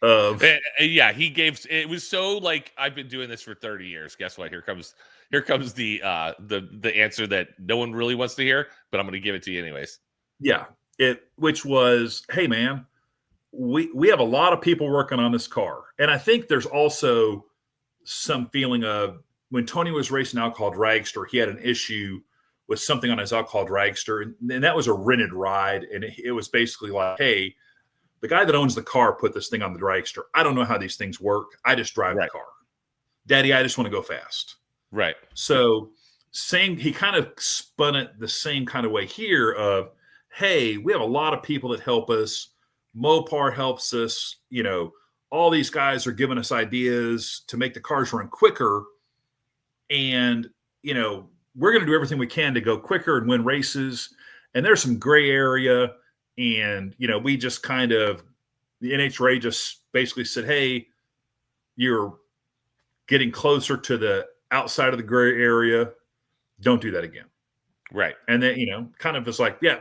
of. Yeah, he gave. It was so like, I've been doing this for 30 years. Guess what? Here comes the answer that no one really wants to hear, but I'm going to give it to you anyways. Yeah, which was, hey man, we have a lot of people working on this car, and I think there's also some feeling of when Tony was racing Alcohol Dragster, he had an issue with something on his Alcohol Dragster, and that was a rented ride, and it was basically like, hey, the guy that owns the car put this thing on the dragster. I don't know how these things work. I just drive the car. Daddy, I just want to go fast. Right. So he kind of spun it the same kind of way here of, hey, we have a lot of people that help us. Mopar helps us. All these guys are giving us ideas to make the cars run quicker. And, we're going to do everything we can to go quicker and win races. And there's some gray area. And, we just the NHRA just basically said, hey, you're getting closer to the outside of the gray area. Don't do that again. Right. And then, kind of was like, yeah,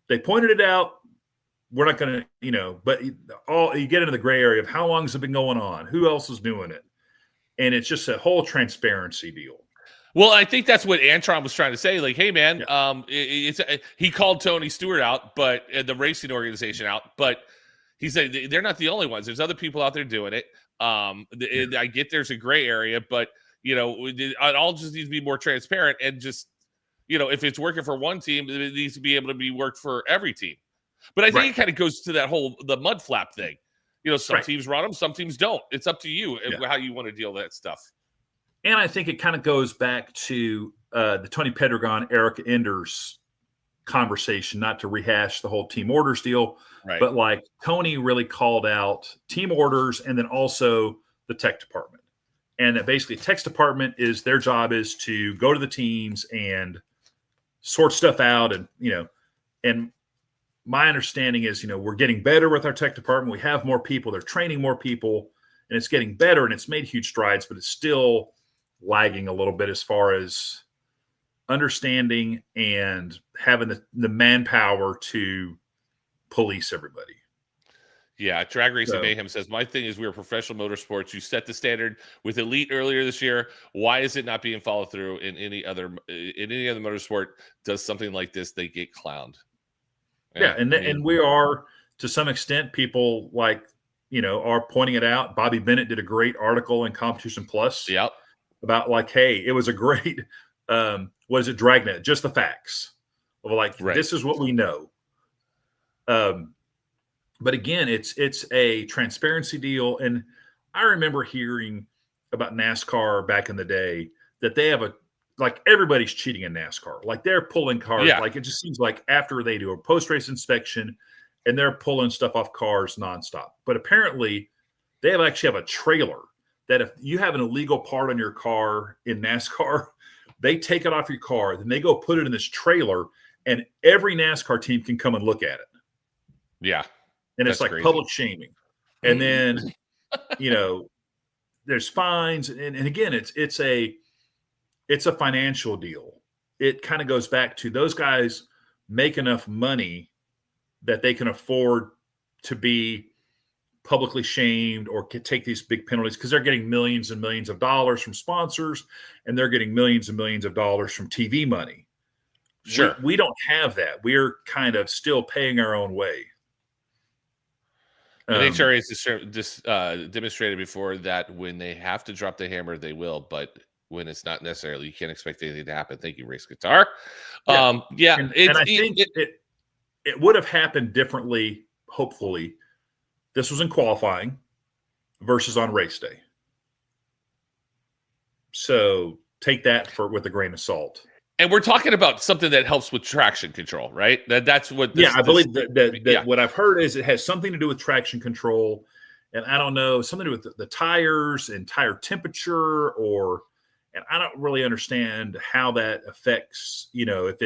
they pointed it out. We're not going to, but you get into the gray area of how long has it been going on? Who else is doing it? And it's just a whole transparency deal. Well, I think that's what Antron was trying to say. Like, hey, man, he called Tony Stewart out, but the racing organization out. But he said they're not the only ones. There's other people out there doing it. I get there's a gray area, but it all just needs to be more transparent and just, if it's working for one team, it needs to be able to be worked for every team. But I think it kind of goes to that the mud flap thing. Some teams run them, some teams don't. It's up to you how you want to deal with that stuff. And I think it kind of goes back to the Tony Pedregon, Eric Enders conversation, not to rehash the whole team orders deal, but like Tony really called out team orders and then also the tech department. And that basically tech department their job is to go to the teams and sort stuff out. And my understanding is, we're getting better with our tech department. We have more people, they're training more people, and it's getting better and it's made huge strides, but it's still lagging a little bit as far as understanding and having the manpower to police everybody. Yeah, Drag Racing Mayhem says, my thing is we're professional motorsports. You set the standard with Elite earlier this year. Why is it not being followed through in any other motorsport? Does something like this, they get clowned. And we are, to some extent, people are pointing it out. Bobby Bennett did a great article in Competition Plus about hey, it was a great what is it, Dragnet? Just the facts of this is what we know. But again, it's a transparency deal. And I remember hearing about NASCAR back in the day that they have everybody's cheating in NASCAR. They're pulling cars. It just seems like after they do a post-race inspection and they're pulling stuff off cars nonstop. But apparently they actually have a trailer that if you have an illegal part on your car in NASCAR, they take it off your car, then they go put it in this trailer, and every NASCAR team can come and look at it. Yeah. And it's crazy. Public shaming. And then, there's fines. And again, it's a financial deal. It kind of goes back to those guys make enough money that they can afford to be publicly shamed or take these big penalties because they're getting millions and millions of dollars from sponsors and they're getting millions and millions of dollars from TV money. Sure. We don't have that. We're kind of still paying our own way. NHRA has demonstrated before that when they have to drop the hammer, they will. But when it's not necessarily, you can't expect anything to happen. Thank you, Race Guitar. And I think it would have happened differently, hopefully. This was in qualifying versus on race day. So take that with a grain of salt. And we're talking about something that helps with traction control, right? That's what. I believe that what I've heard is it has something to do with traction control, and I don't know, something to do with the tires and tire temperature, and I don't really understand how that affects. If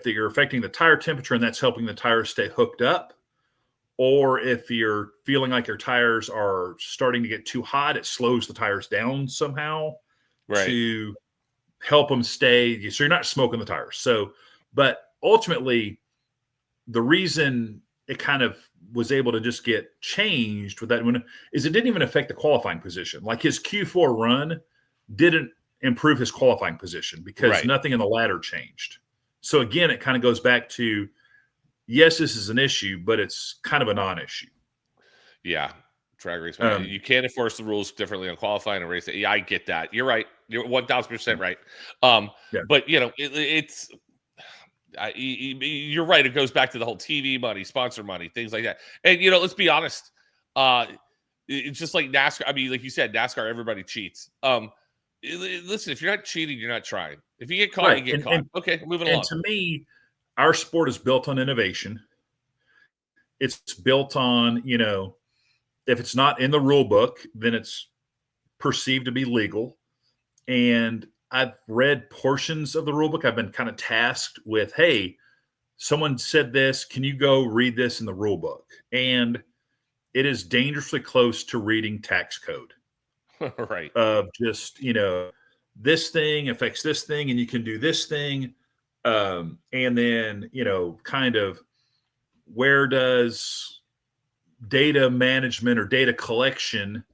you're affecting the tire temperature and that's helping the tires stay hooked up, or if you're feeling like your tires are starting to get too hot, it slows the tires down somehow to help them stay. So you're not smoking the tires. But ultimately, the reason it kind of was able to just get changed with that one is it didn't even affect the qualifying position. His Q4 run didn't improve his qualifying position because nothing in the ladder changed. So again, it kind of goes back to, yes, this is an issue, but it's kind of a non-issue. Yeah. Drag race. You can't enforce the rules differently on qualifying and race. Yeah, I get that. You're right. You're 1,000% right. But it's you're right. It goes back to the whole TV money, sponsor money, things like that. And let's be honest. It's just like NASCAR. I mean, like you said, NASCAR, everybody cheats. Listen, if you're not cheating, you're not trying. If you get caught, you get caught. Okay, moving along. And to me, our sport is built on innovation. It's built on, if it's not in the rule book, then it's perceived to be legal. And I've read portions of the rule book. I've been kind of tasked with, hey, someone said this. Can you go read this in the rule book? And it is dangerously close to reading tax code. Right. Of just, this thing affects this thing and you can do this thing. And then, kind of where does data management or data collection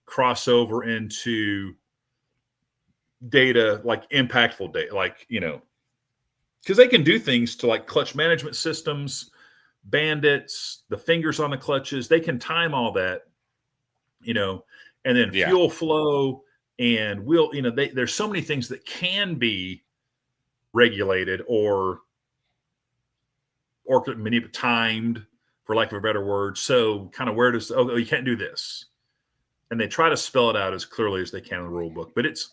cross over into data, impactful data, because they can do things to clutch management systems, bandits, the fingers on the clutches. They can time all that, and then fuel flow. and there's so many things that can be regulated or maybe timed, for lack of a better word. So kind of where does, you can't do this. And they try to spell it out as clearly as they can in the rule book, but it's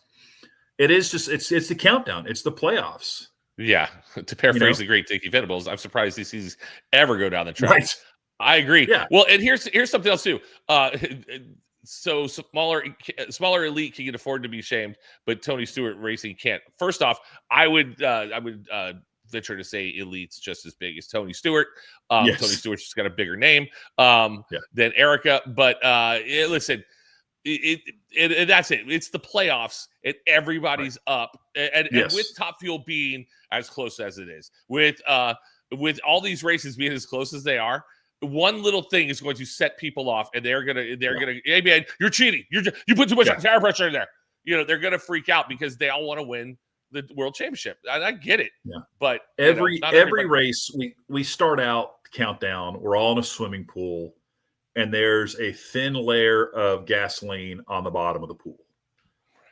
the countdown. It's the playoffs. Yeah. To paraphrase the great Dickie Venables, I'm surprised these ever go down the track. Right. I agree. Yeah. Well, and here's something else too. So smaller elite can afford to be shamed, but Tony Stewart Racing can't. First off, I would venture to say Elite's just as big as Tony Stewart. Yes. Tony Stewart's just got a bigger name than Erica. But listen, that's it. It's the playoffs, and everybody's up, and with Top Fuel being as close as it is, with all these races being as close as they are. One little thing is going to set people off, and they're gonna, hey man, you're cheating. You put too much tire pressure in there. They're gonna freak out because they all want to win the world championship. I get it. Yeah. But every race we start out the countdown. We're all in a swimming pool, and there's a thin layer of gasoline on the bottom of the pool.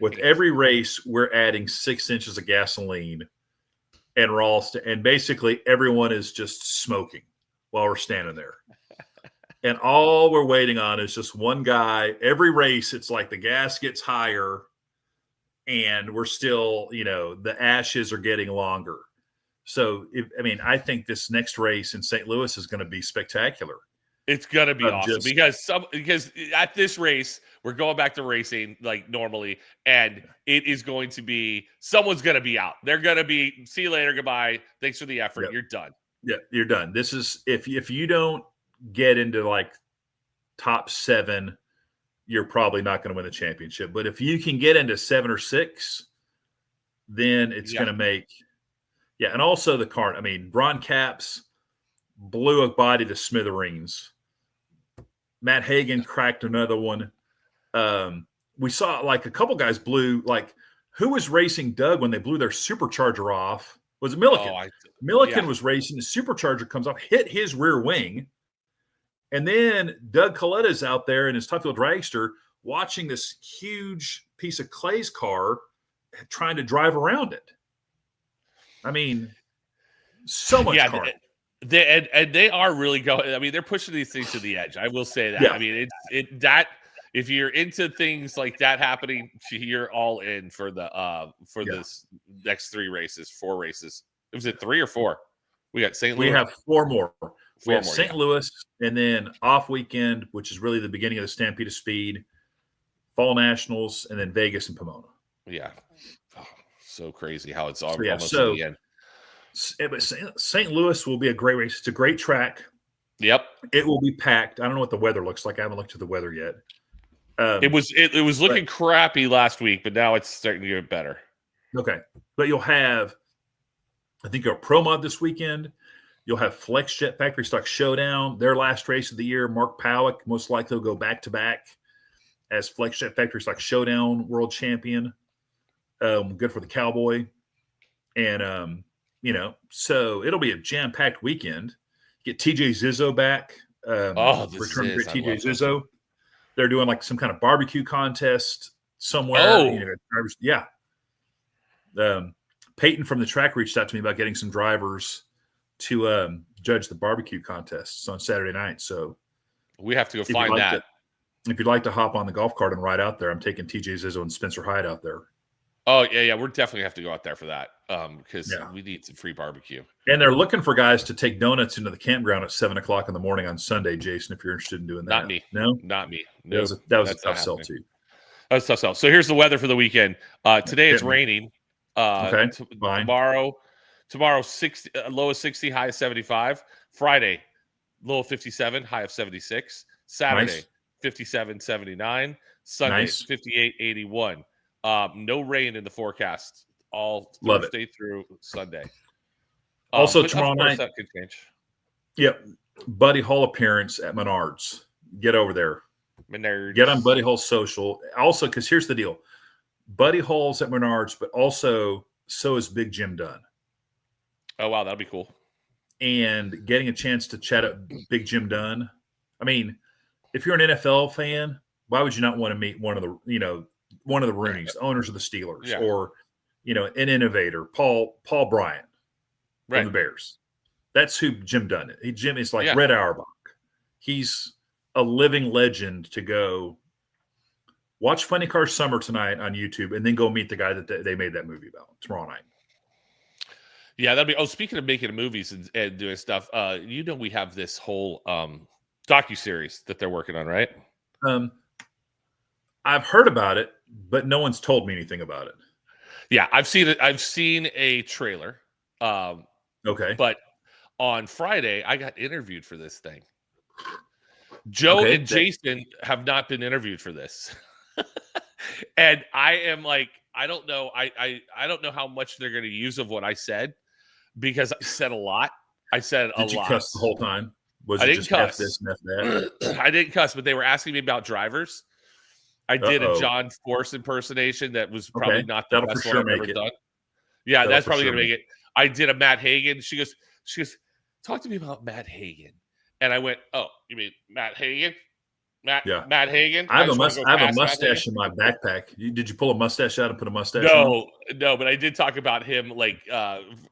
With every race, we're adding 6 inches of gasoline, and we're all and basically everyone is just smoking while we're standing there. And all we're waiting on is just one guy. Every race, it's like the gas gets higher and we're still, the ashes are getting longer. So, I think this next race in St. Louis is going to be spectacular. It's going to be awesome because at this race, we're going back to racing like normally, and it is going to be, someone's going to be out. They're going to be, see you later, goodbye. Thanks for the effort. Yep. You're done. Yeah, you're done. This is if you don't get into like top 7, you're probably not going to win the championship. But if you can get into 7 or 6, then it's going to make and also the car. Ron Capps blew a body to smithereens. Matt Hagan cracked another one. We saw like a couple guys blew, like who was racing Doug when they blew their supercharger off? Was it Milliken? Milliken was racing. The supercharger comes off, hit his rear wing. And then Doug Coletta's out there in his Tough Wheel dragster watching this huge piece of Clay's car trying to drive around it. So much car. They are really going. They're pushing these things to the edge. I will say that. Yeah. If you're into things like that happening, you're all in for this next 4 races. Was it 3 or 4? We got St. Louis. We have 4 more. We have St. Louis, and then off weekend, which is really the beginning of the Stampede of Speed, Fall Nationals, and then Vegas and Pomona. Yeah. Oh, so crazy how it's all almost to the end. But St. Louis will be a great race. It's a great track. Yep. It will be packed. I don't know what the weather looks like. I haven't looked at the weather yet. It was looking crappy last week, but now it's starting to get better. Okay. But you'll have, I think, a Pro Mod this weekend. You'll have FlexJet Factory Stock Showdown, their last race of the year. Mark Powick most likely will go back-to-back as FlexJet Factory Stock Showdown world champion. Good for the Cowboy. And, so it'll be a jam-packed weekend. Get TJ Zizzo back. Return to TJ Zizzo. They're doing like some kind of barbecue contest somewhere. Peyton from the track reached out to me about getting some drivers to judge the barbecue contests on Saturday night. So we have to go find that. If you'd like to hop on the golf cart and ride out there, I'm taking TJ Zizzo and Spencer Hyde out there. Oh, yeah. We're definitely have to go out there for that because we need some free barbecue. And they're looking for guys to take donuts into the campground at 7:00 in the morning on Sunday, Jason, if you're interested in doing that. Not me. No? Not me. No. That was a tough sell, too. That was a tough sell. So here's the weather for the weekend. Today it's raining. Okay, fine. Tomorrow 60, low of 60, high of 75. Friday, low of 57, high of 76. Saturday, 57, 79. Sunday, 58, 81. No rain in the forecast all Thursday through Sunday. Also tomorrow night, that could change. Yep, Buddy Hall appearance at Menards. Get over there. Menards. Get on Buddy Hall's social. Also, because here's the deal: Buddy Hall's at Menards, but also so is Big Jim Dunn. Oh wow, that'll be cool. And getting a chance to chat at Big Jim Dunn. If you're an NFL fan, why would you not want to meet one of the one of the Rooneys, the owners of the Steelers, or an innovator, Paul Bryant from the Bears. That's who Jim done it. Jim is like Red Auerbach. He's a living legend to go watch Funny Car Summer tonight on YouTube, and then go meet the guy that they made that movie about tomorrow night. Yeah, that'd be. Oh, speaking of making movies and doing stuff, we have this whole docu-series that they're working on, right? I've heard about it, but no one's told me anything about it. Yeah, I've seen it. I've seen a trailer. Okay, but on Friday, I got interviewed for this thing. Joe and Jason have not been interviewed for this. And I am like, I don't know. I don't know how much they're going to use of what I said, because I said a lot. I said a lot. Did you cuss the whole time? Was I it didn't just cuss. F this and F that? I didn't cuss, but they were asking me about drivers. I did a John Force impersonation that was probably not the best one I've ever done. Yeah, that's probably going to make it. I did a Matt Hagen. She goes, talk to me about Matt Hagen. And I went, oh, you mean Matt Hagen? Matt Hagen? I have a mustache in my backpack. Did you pull a mustache out and put a mustache on? No, but I did talk about him, like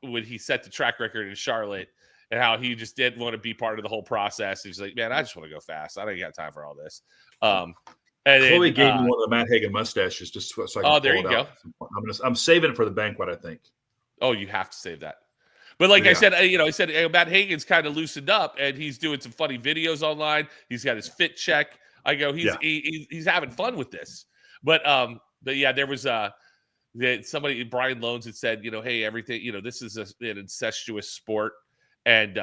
when he set the track record in Charlotte and how he just didn't want to be part of the whole process. He's like, man, I just want to go fast. I don't got time for all this. And Chloe gave me one of the Matt Hagen mustaches just so I can there you go. I'm saving it for the banquet, I think. Oh, you have to save that. But like I said, Matt Hagen's kind of loosened up, and he's doing some funny videos online. He's got his fit check. I go, he's having fun with this. But yeah, there was somebody, Brian Loans, had said, hey, everything, this is an incestuous sport, and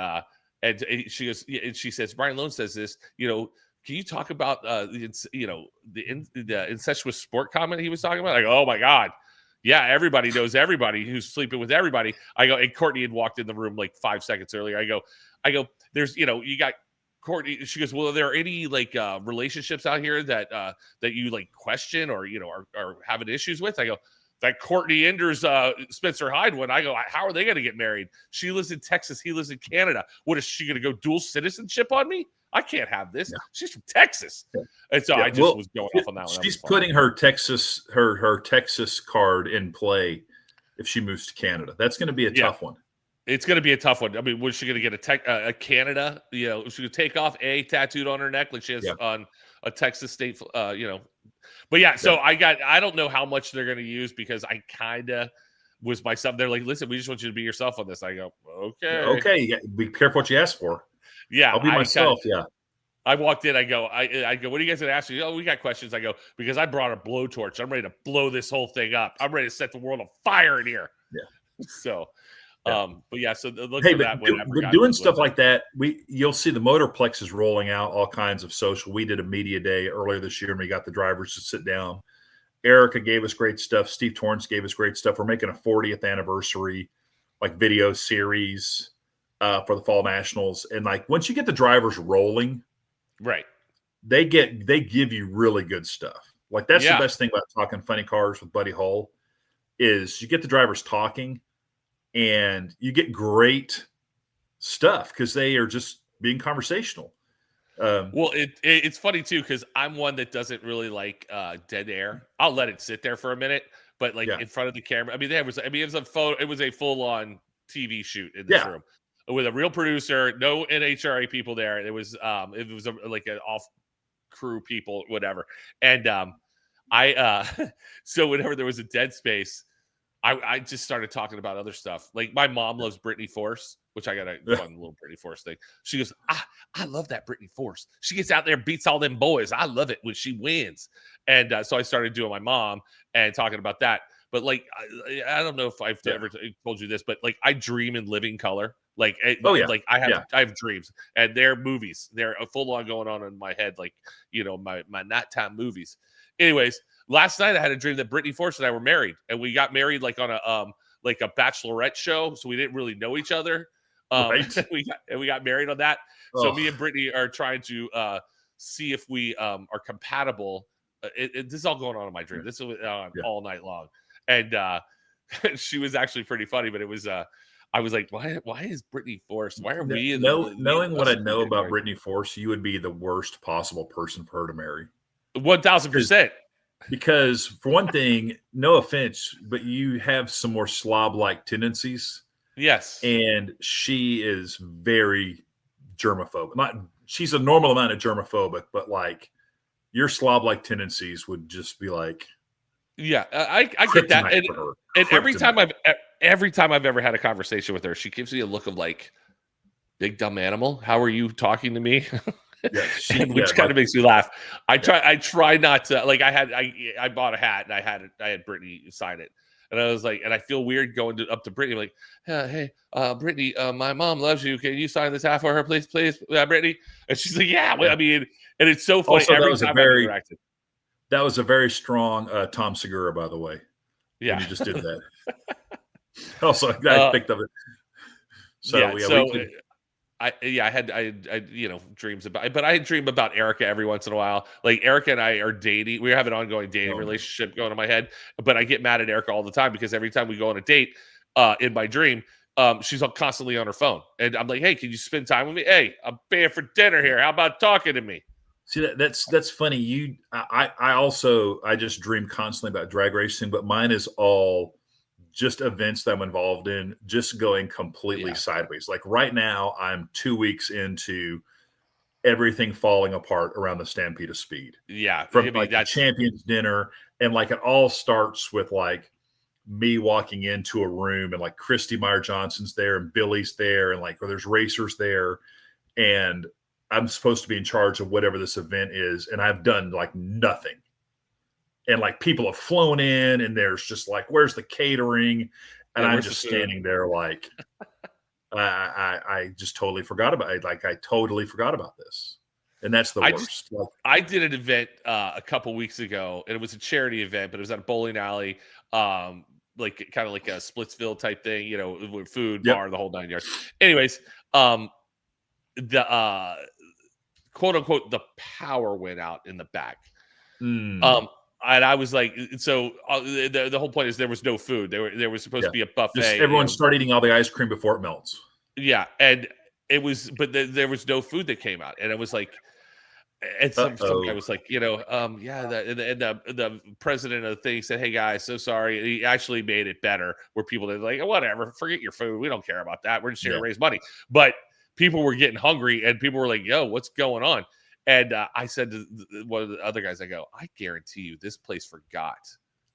she goes, and she says, Brian Loans says this, can you talk about the incestuous sport comment he was talking about? I go, oh my God. Yeah, everybody knows everybody who's sleeping with everybody. I go, and Courtney had walked in the room like 5 seconds earlier. I go, there's, you got Courtney. She goes, well, are there any like relationships out here that you like question or, are having issues with? I go, that Courtney Enders, Spencer Hyde one. I go, how are they going to get married? She lives in Texas. He lives in Canada. What is she going to go dual citizenship on me? I can't have this. Yeah. She's from Texas. And so I just was going off on that one. She's putting her Texas card in play if she moves to Canada. That's going to be a tough one. It's going to be a tough one. I mean, was she going to get a Canada? Is she going to take off a tattooed on her neck like she has on a Texas state, But yeah, so I don't know how much they're going to use, because I kind of was myself. They're like, listen, we just want you to be yourself on this. I go, okay. Okay, be careful what you ask for. Yeah, I'll be myself. I walked in. I go, what are you guys going to ask me? Oh, we got questions. I go, because I brought a blowtorch. I'm ready to blow this whole thing up. I'm ready to set the world on fire in here. Yeah. So, but yeah. So look for that. But doing stuff like that, you'll see the Motorplex is rolling out all kinds of social. We did a media day earlier this year, and we got the drivers to sit down. Erica gave us great stuff. Steve Torrance gave us great stuff. We're making a 40th anniversary like video series for the Fall Nationals. And like once you get the drivers rolling, right, they give you really good stuff. Like that's the best thing about talking funny cars with Buddy Hull is you get the drivers talking and you get great stuff because they are just being conversational. Well, it's funny too, because I'm one that doesn't really like dead air. I'll let it sit there for a minute, but like in front of the camera. I mean, it was a photo. It was a full on TV shoot in this room with a real producer, no NHRA people there. It was like an off crew people, whatever. And so whenever there was a dead space, I just started talking about other stuff. Like my mom loves Brittany Force, which I got a fun little Brittany Force thing. She goes, I love that Brittany Force. She gets out there, beats all them boys. I love it when she wins. And so I started doing my mom and talking about that. But like, I don't know if I've ever told you this, but like I dream in living color. Like, like I have dreams, and they're movies. They're full on going on in my head, like my nighttime movies. Anyways, last night I had a dream that Brittany Force and I were married, and we got married like on a bachelorette show, so we didn't really know each other. We got married on that. So me and Brittany are trying to see if we are compatible. This is all going on in my dream. This is all night long, and she was actually pretty funny. But it was I was like, why is Brittany Force? Why are we? Knowing what I know about Brittany Force, you would be the worst possible person for her to marry. 1,000%. Because for one thing, no offense, but you have some more slob-like tendencies. Yes. And she is very germophobic. She's a normal amount of germophobic, but like your slob-like tendencies would just be like, yeah, I get that. And every time I've ever had a conversation with her, she gives me a look of like, big dumb animal. How are you talking to me? Yeah, which kind of makes me laugh. I try not to, like, I bought a hat and I had Brittany sign it. And I was like, and I feel weird going up to Brittany, like, hey, Brittany, my mom loves you. Can you sign this hat for her, please, Brittany? And she's like, yeah. I mean, and it's so funny also, every time I've interacted. That was a very strong Tom Segura, by the way. Yeah, when you just did that. Also, I picked up it. I had dreams about, but I dream about Erica every once in a while. Like Erica and I are dating. We have an ongoing dating relationship going in my head, but I get mad at Erica all the time because every time we go on a date, in my dream, she's constantly on her phone. And I'm like, hey, can you spend time with me? Hey, I'm paying for dinner here. How about talking to me? See, that's funny. I just dream constantly about drag racing, but mine is all just events that I'm involved in, just going completely sideways. Like right now, I'm 2 weeks into everything falling apart around the Stampede of Speed. Yeah. From the Champions Dinner. And like it all starts with like me walking into a room and like Christy Meyer Johnson's there and Billy's there and like, or there's racers there. And I'm supposed to be in charge of whatever this event is. And I've done like nothing. And like people have flown in and there's just like, where's the catering? And I'm just standing there like, I just totally forgot about it. Like I totally forgot about this. And that's the worst. I did an event a couple weeks ago and it was a charity event, but it was at a bowling alley, like kind of like a Splitsville type thing, with food, bar, the whole 9 yards. Anyways, the quote unquote, the power went out in the back. And I was like, so the whole point is there was no food. There was supposed to be a buffet. Just everyone start eating all the ice cream before it melts. Yeah. And it was, but there was no food that came out. And it was like, and some guy was like, the president of the thing said, hey guys, so sorry. He actually made it better where people are like, whatever, forget your food. We don't care about that. We're just here to raise money. But people were getting hungry and people were like, yo, what's going on? And I said to one of the other guys, I go, I guarantee you this place forgot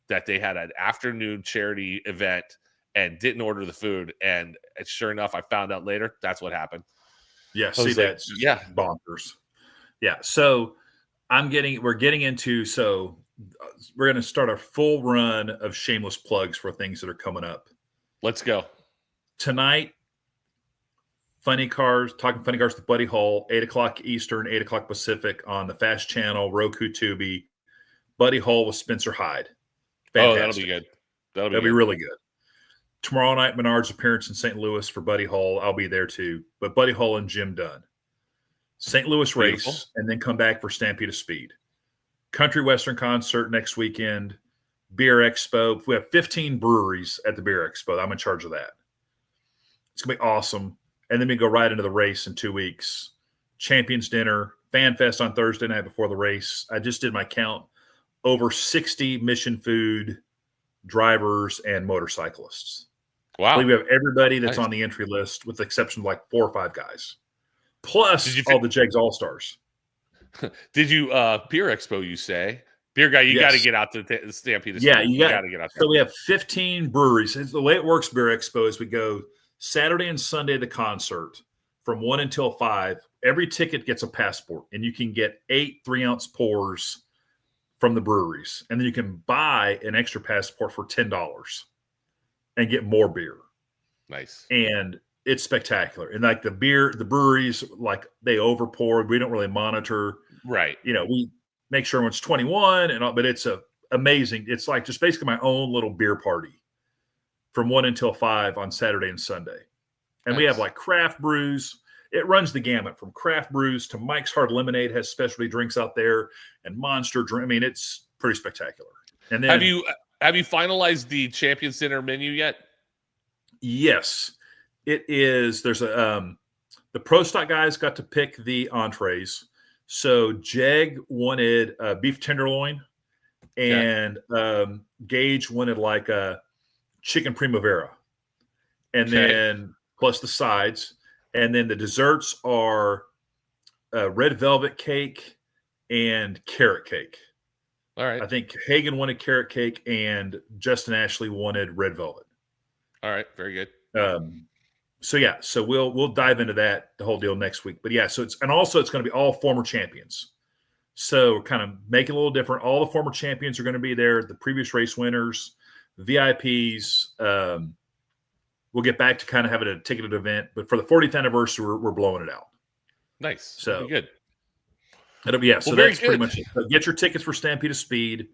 that they had an afternoon charity event and didn't order the food. And sure enough, I found out later that's what happened. Yeah, see, that's bonkers. Yeah, so we're going to start a full run of shameless plugs for things that are coming up. Let's go. Tonight, talking funny cars with Buddy Hull, 8 o'clock Eastern, 8 o'clock Pacific on the Fast Channel, Roku, Tubi. Buddy Hull with Spencer Hyde. Fantastic. That'll be good. That'll be really good. Tomorrow night, Menard's appearance in St. Louis for Buddy Hull. I'll be there too. But Buddy Hull and Jim Dunn. St. Louis race, and then come back for Stampede of Speed. Country Western concert next weekend. Beer Expo. We have 15 breweries at the Beer Expo. I'm in charge of that. It's going to be awesome. And then we go right into the race in 2 weeks. Champions Dinner, Fan Fest on Thursday night before the race. I just did my count. Over 60 Mission Food drivers and motorcyclists. Wow. I believe we have everybody that's on the entry list with the exception of like 4 or 5 guys. Plus all the Jegs All-Stars. Did you Beer Expo, you say? Beer guy, you got to get out to the Stampede. Yeah, you got to get out there. So we have 15 breweries. The way it works, Beer Expo, is we go Saturday and Sunday the concert from 1 until 5. Every ticket gets a passport, and you can get 8 3-ounce pours from the breweries. And then you can buy an extra passport for $10 and get more beer. Nice. And it's spectacular. And like the breweries, like they overpour. We don't really monitor. Right. We make sure everyone's 21 and all, but it's amazing. It's like just basically my own little beer party from 1 until 5 on Saturday and Sunday. And we have like craft brews. It runs the gamut from craft brews to Mike's Hard Lemonade has specialty drinks out there and Monster drink. I mean, it's pretty spectacular. And then have you finalized the Champions Dinner menu yet? Yes. It is. There's the Pro Stock guys got to pick the entrees. So Jeg wanted beef tenderloin and Gage wanted like a chicken primavera, and then plus the sides, and then the desserts are red velvet cake and carrot cake. All right. I think Hagen wanted carrot cake and Justin Ashley wanted red velvet. All right, very good. So we'll dive into that, the whole deal next week. But yeah, so it's going to be all former champions. So we're kind of making a little different. All the former champions are going to be there, the previous race winners, VIPs. We'll get back to kind of having a ticketed event, but for the 40th anniversary, we're blowing it out. Nice. So that'll be good. It'll be so that's pretty much it. So get your tickets for Stampede of Speed.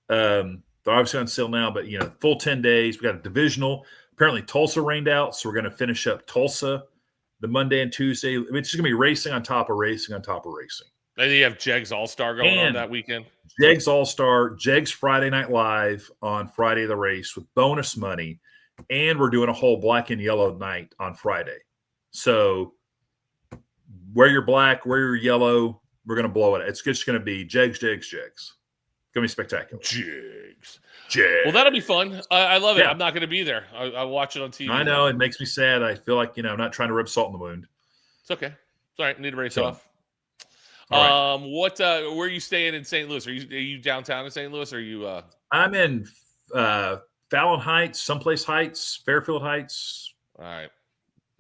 They're obviously on sale now, but full 10 days. We got a divisional. Apparently Tulsa rained out, so we're going to finish up Tulsa the Monday and Tuesday. It's just going to be racing on top of racing on top of racing. And you have Jegs All-Star going on that weekend. Jegs All-Star, Jegs Friday Night Live on Friday of the race with bonus money. And we're doing a whole black and yellow night on Friday. So wear your black, wear your yellow. We're going to blow it. It's just going to be Jegs. It's going to be spectacular. Jegs. Jegs. Well, that'll be fun. I love it. I'm not going to be there. I'll watch it on TV. I know. It makes me sad. I feel like, I'm not trying to rub salt in the wound. It's okay. It's all right. I need to race off. Right. Where are you staying in St. Louis? Are you downtown in St. Louis? Or are you? I'm in Fallon Heights, Someplace Heights, Fairfield Heights. All right.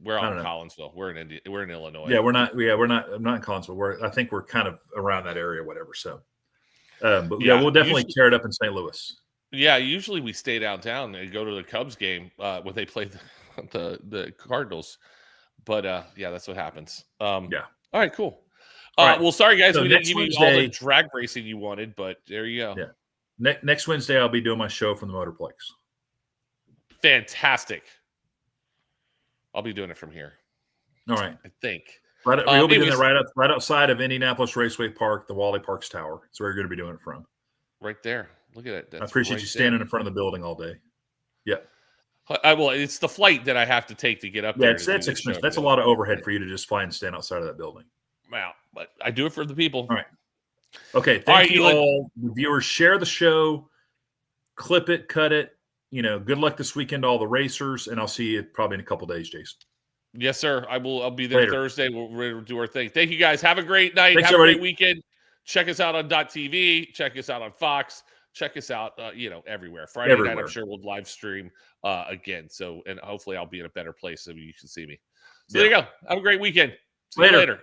We're on Collinsville. We're in India. We're in Illinois. Yeah, we're not. I'm not in Collinsville. I think we're kind of around that area, whatever. So, but we'll definitely tear it up in St. Louis. Yeah, usually we stay downtown and go to the Cubs game when they play the Cardinals. But that's what happens. All right, cool. Right. Well, sorry guys, we didn't give you all the drag racing you wanted, but there you go. Yeah. Next Wednesday, I'll be doing my show from the Motorplex. Fantastic. I'll be doing it from here. All right. I think. We'll be doing it right outside of Indianapolis Raceway Park, the Wally Parks Tower. That's where you're going to be doing it from. Right there. Look at it. I appreciate you standing in front of the building all day. Yeah. I will. It's the flight that I have to take to get up there. Yeah, that's expensive. That's a lot of overhead for you to just fly and stand outside of that building. Wow. But I do it for the people. All right. Okay. Thank you all. The viewers, share the show, clip it, cut it. Good luck this weekend to all the racers, and I'll see you probably in a couple days, Jason. Yes, sir. I'll be there Thursday. We'll do our thing. Thank you, guys. Have a great night. Thanks, have everybody. A great weekend. Check us out on .tv. Check us out on Fox. Check us out, everywhere. Friday night, I'm sure we'll live stream again. So, and hopefully I'll be in a better place so you can see me. So there you go. Have a great weekend. See you later.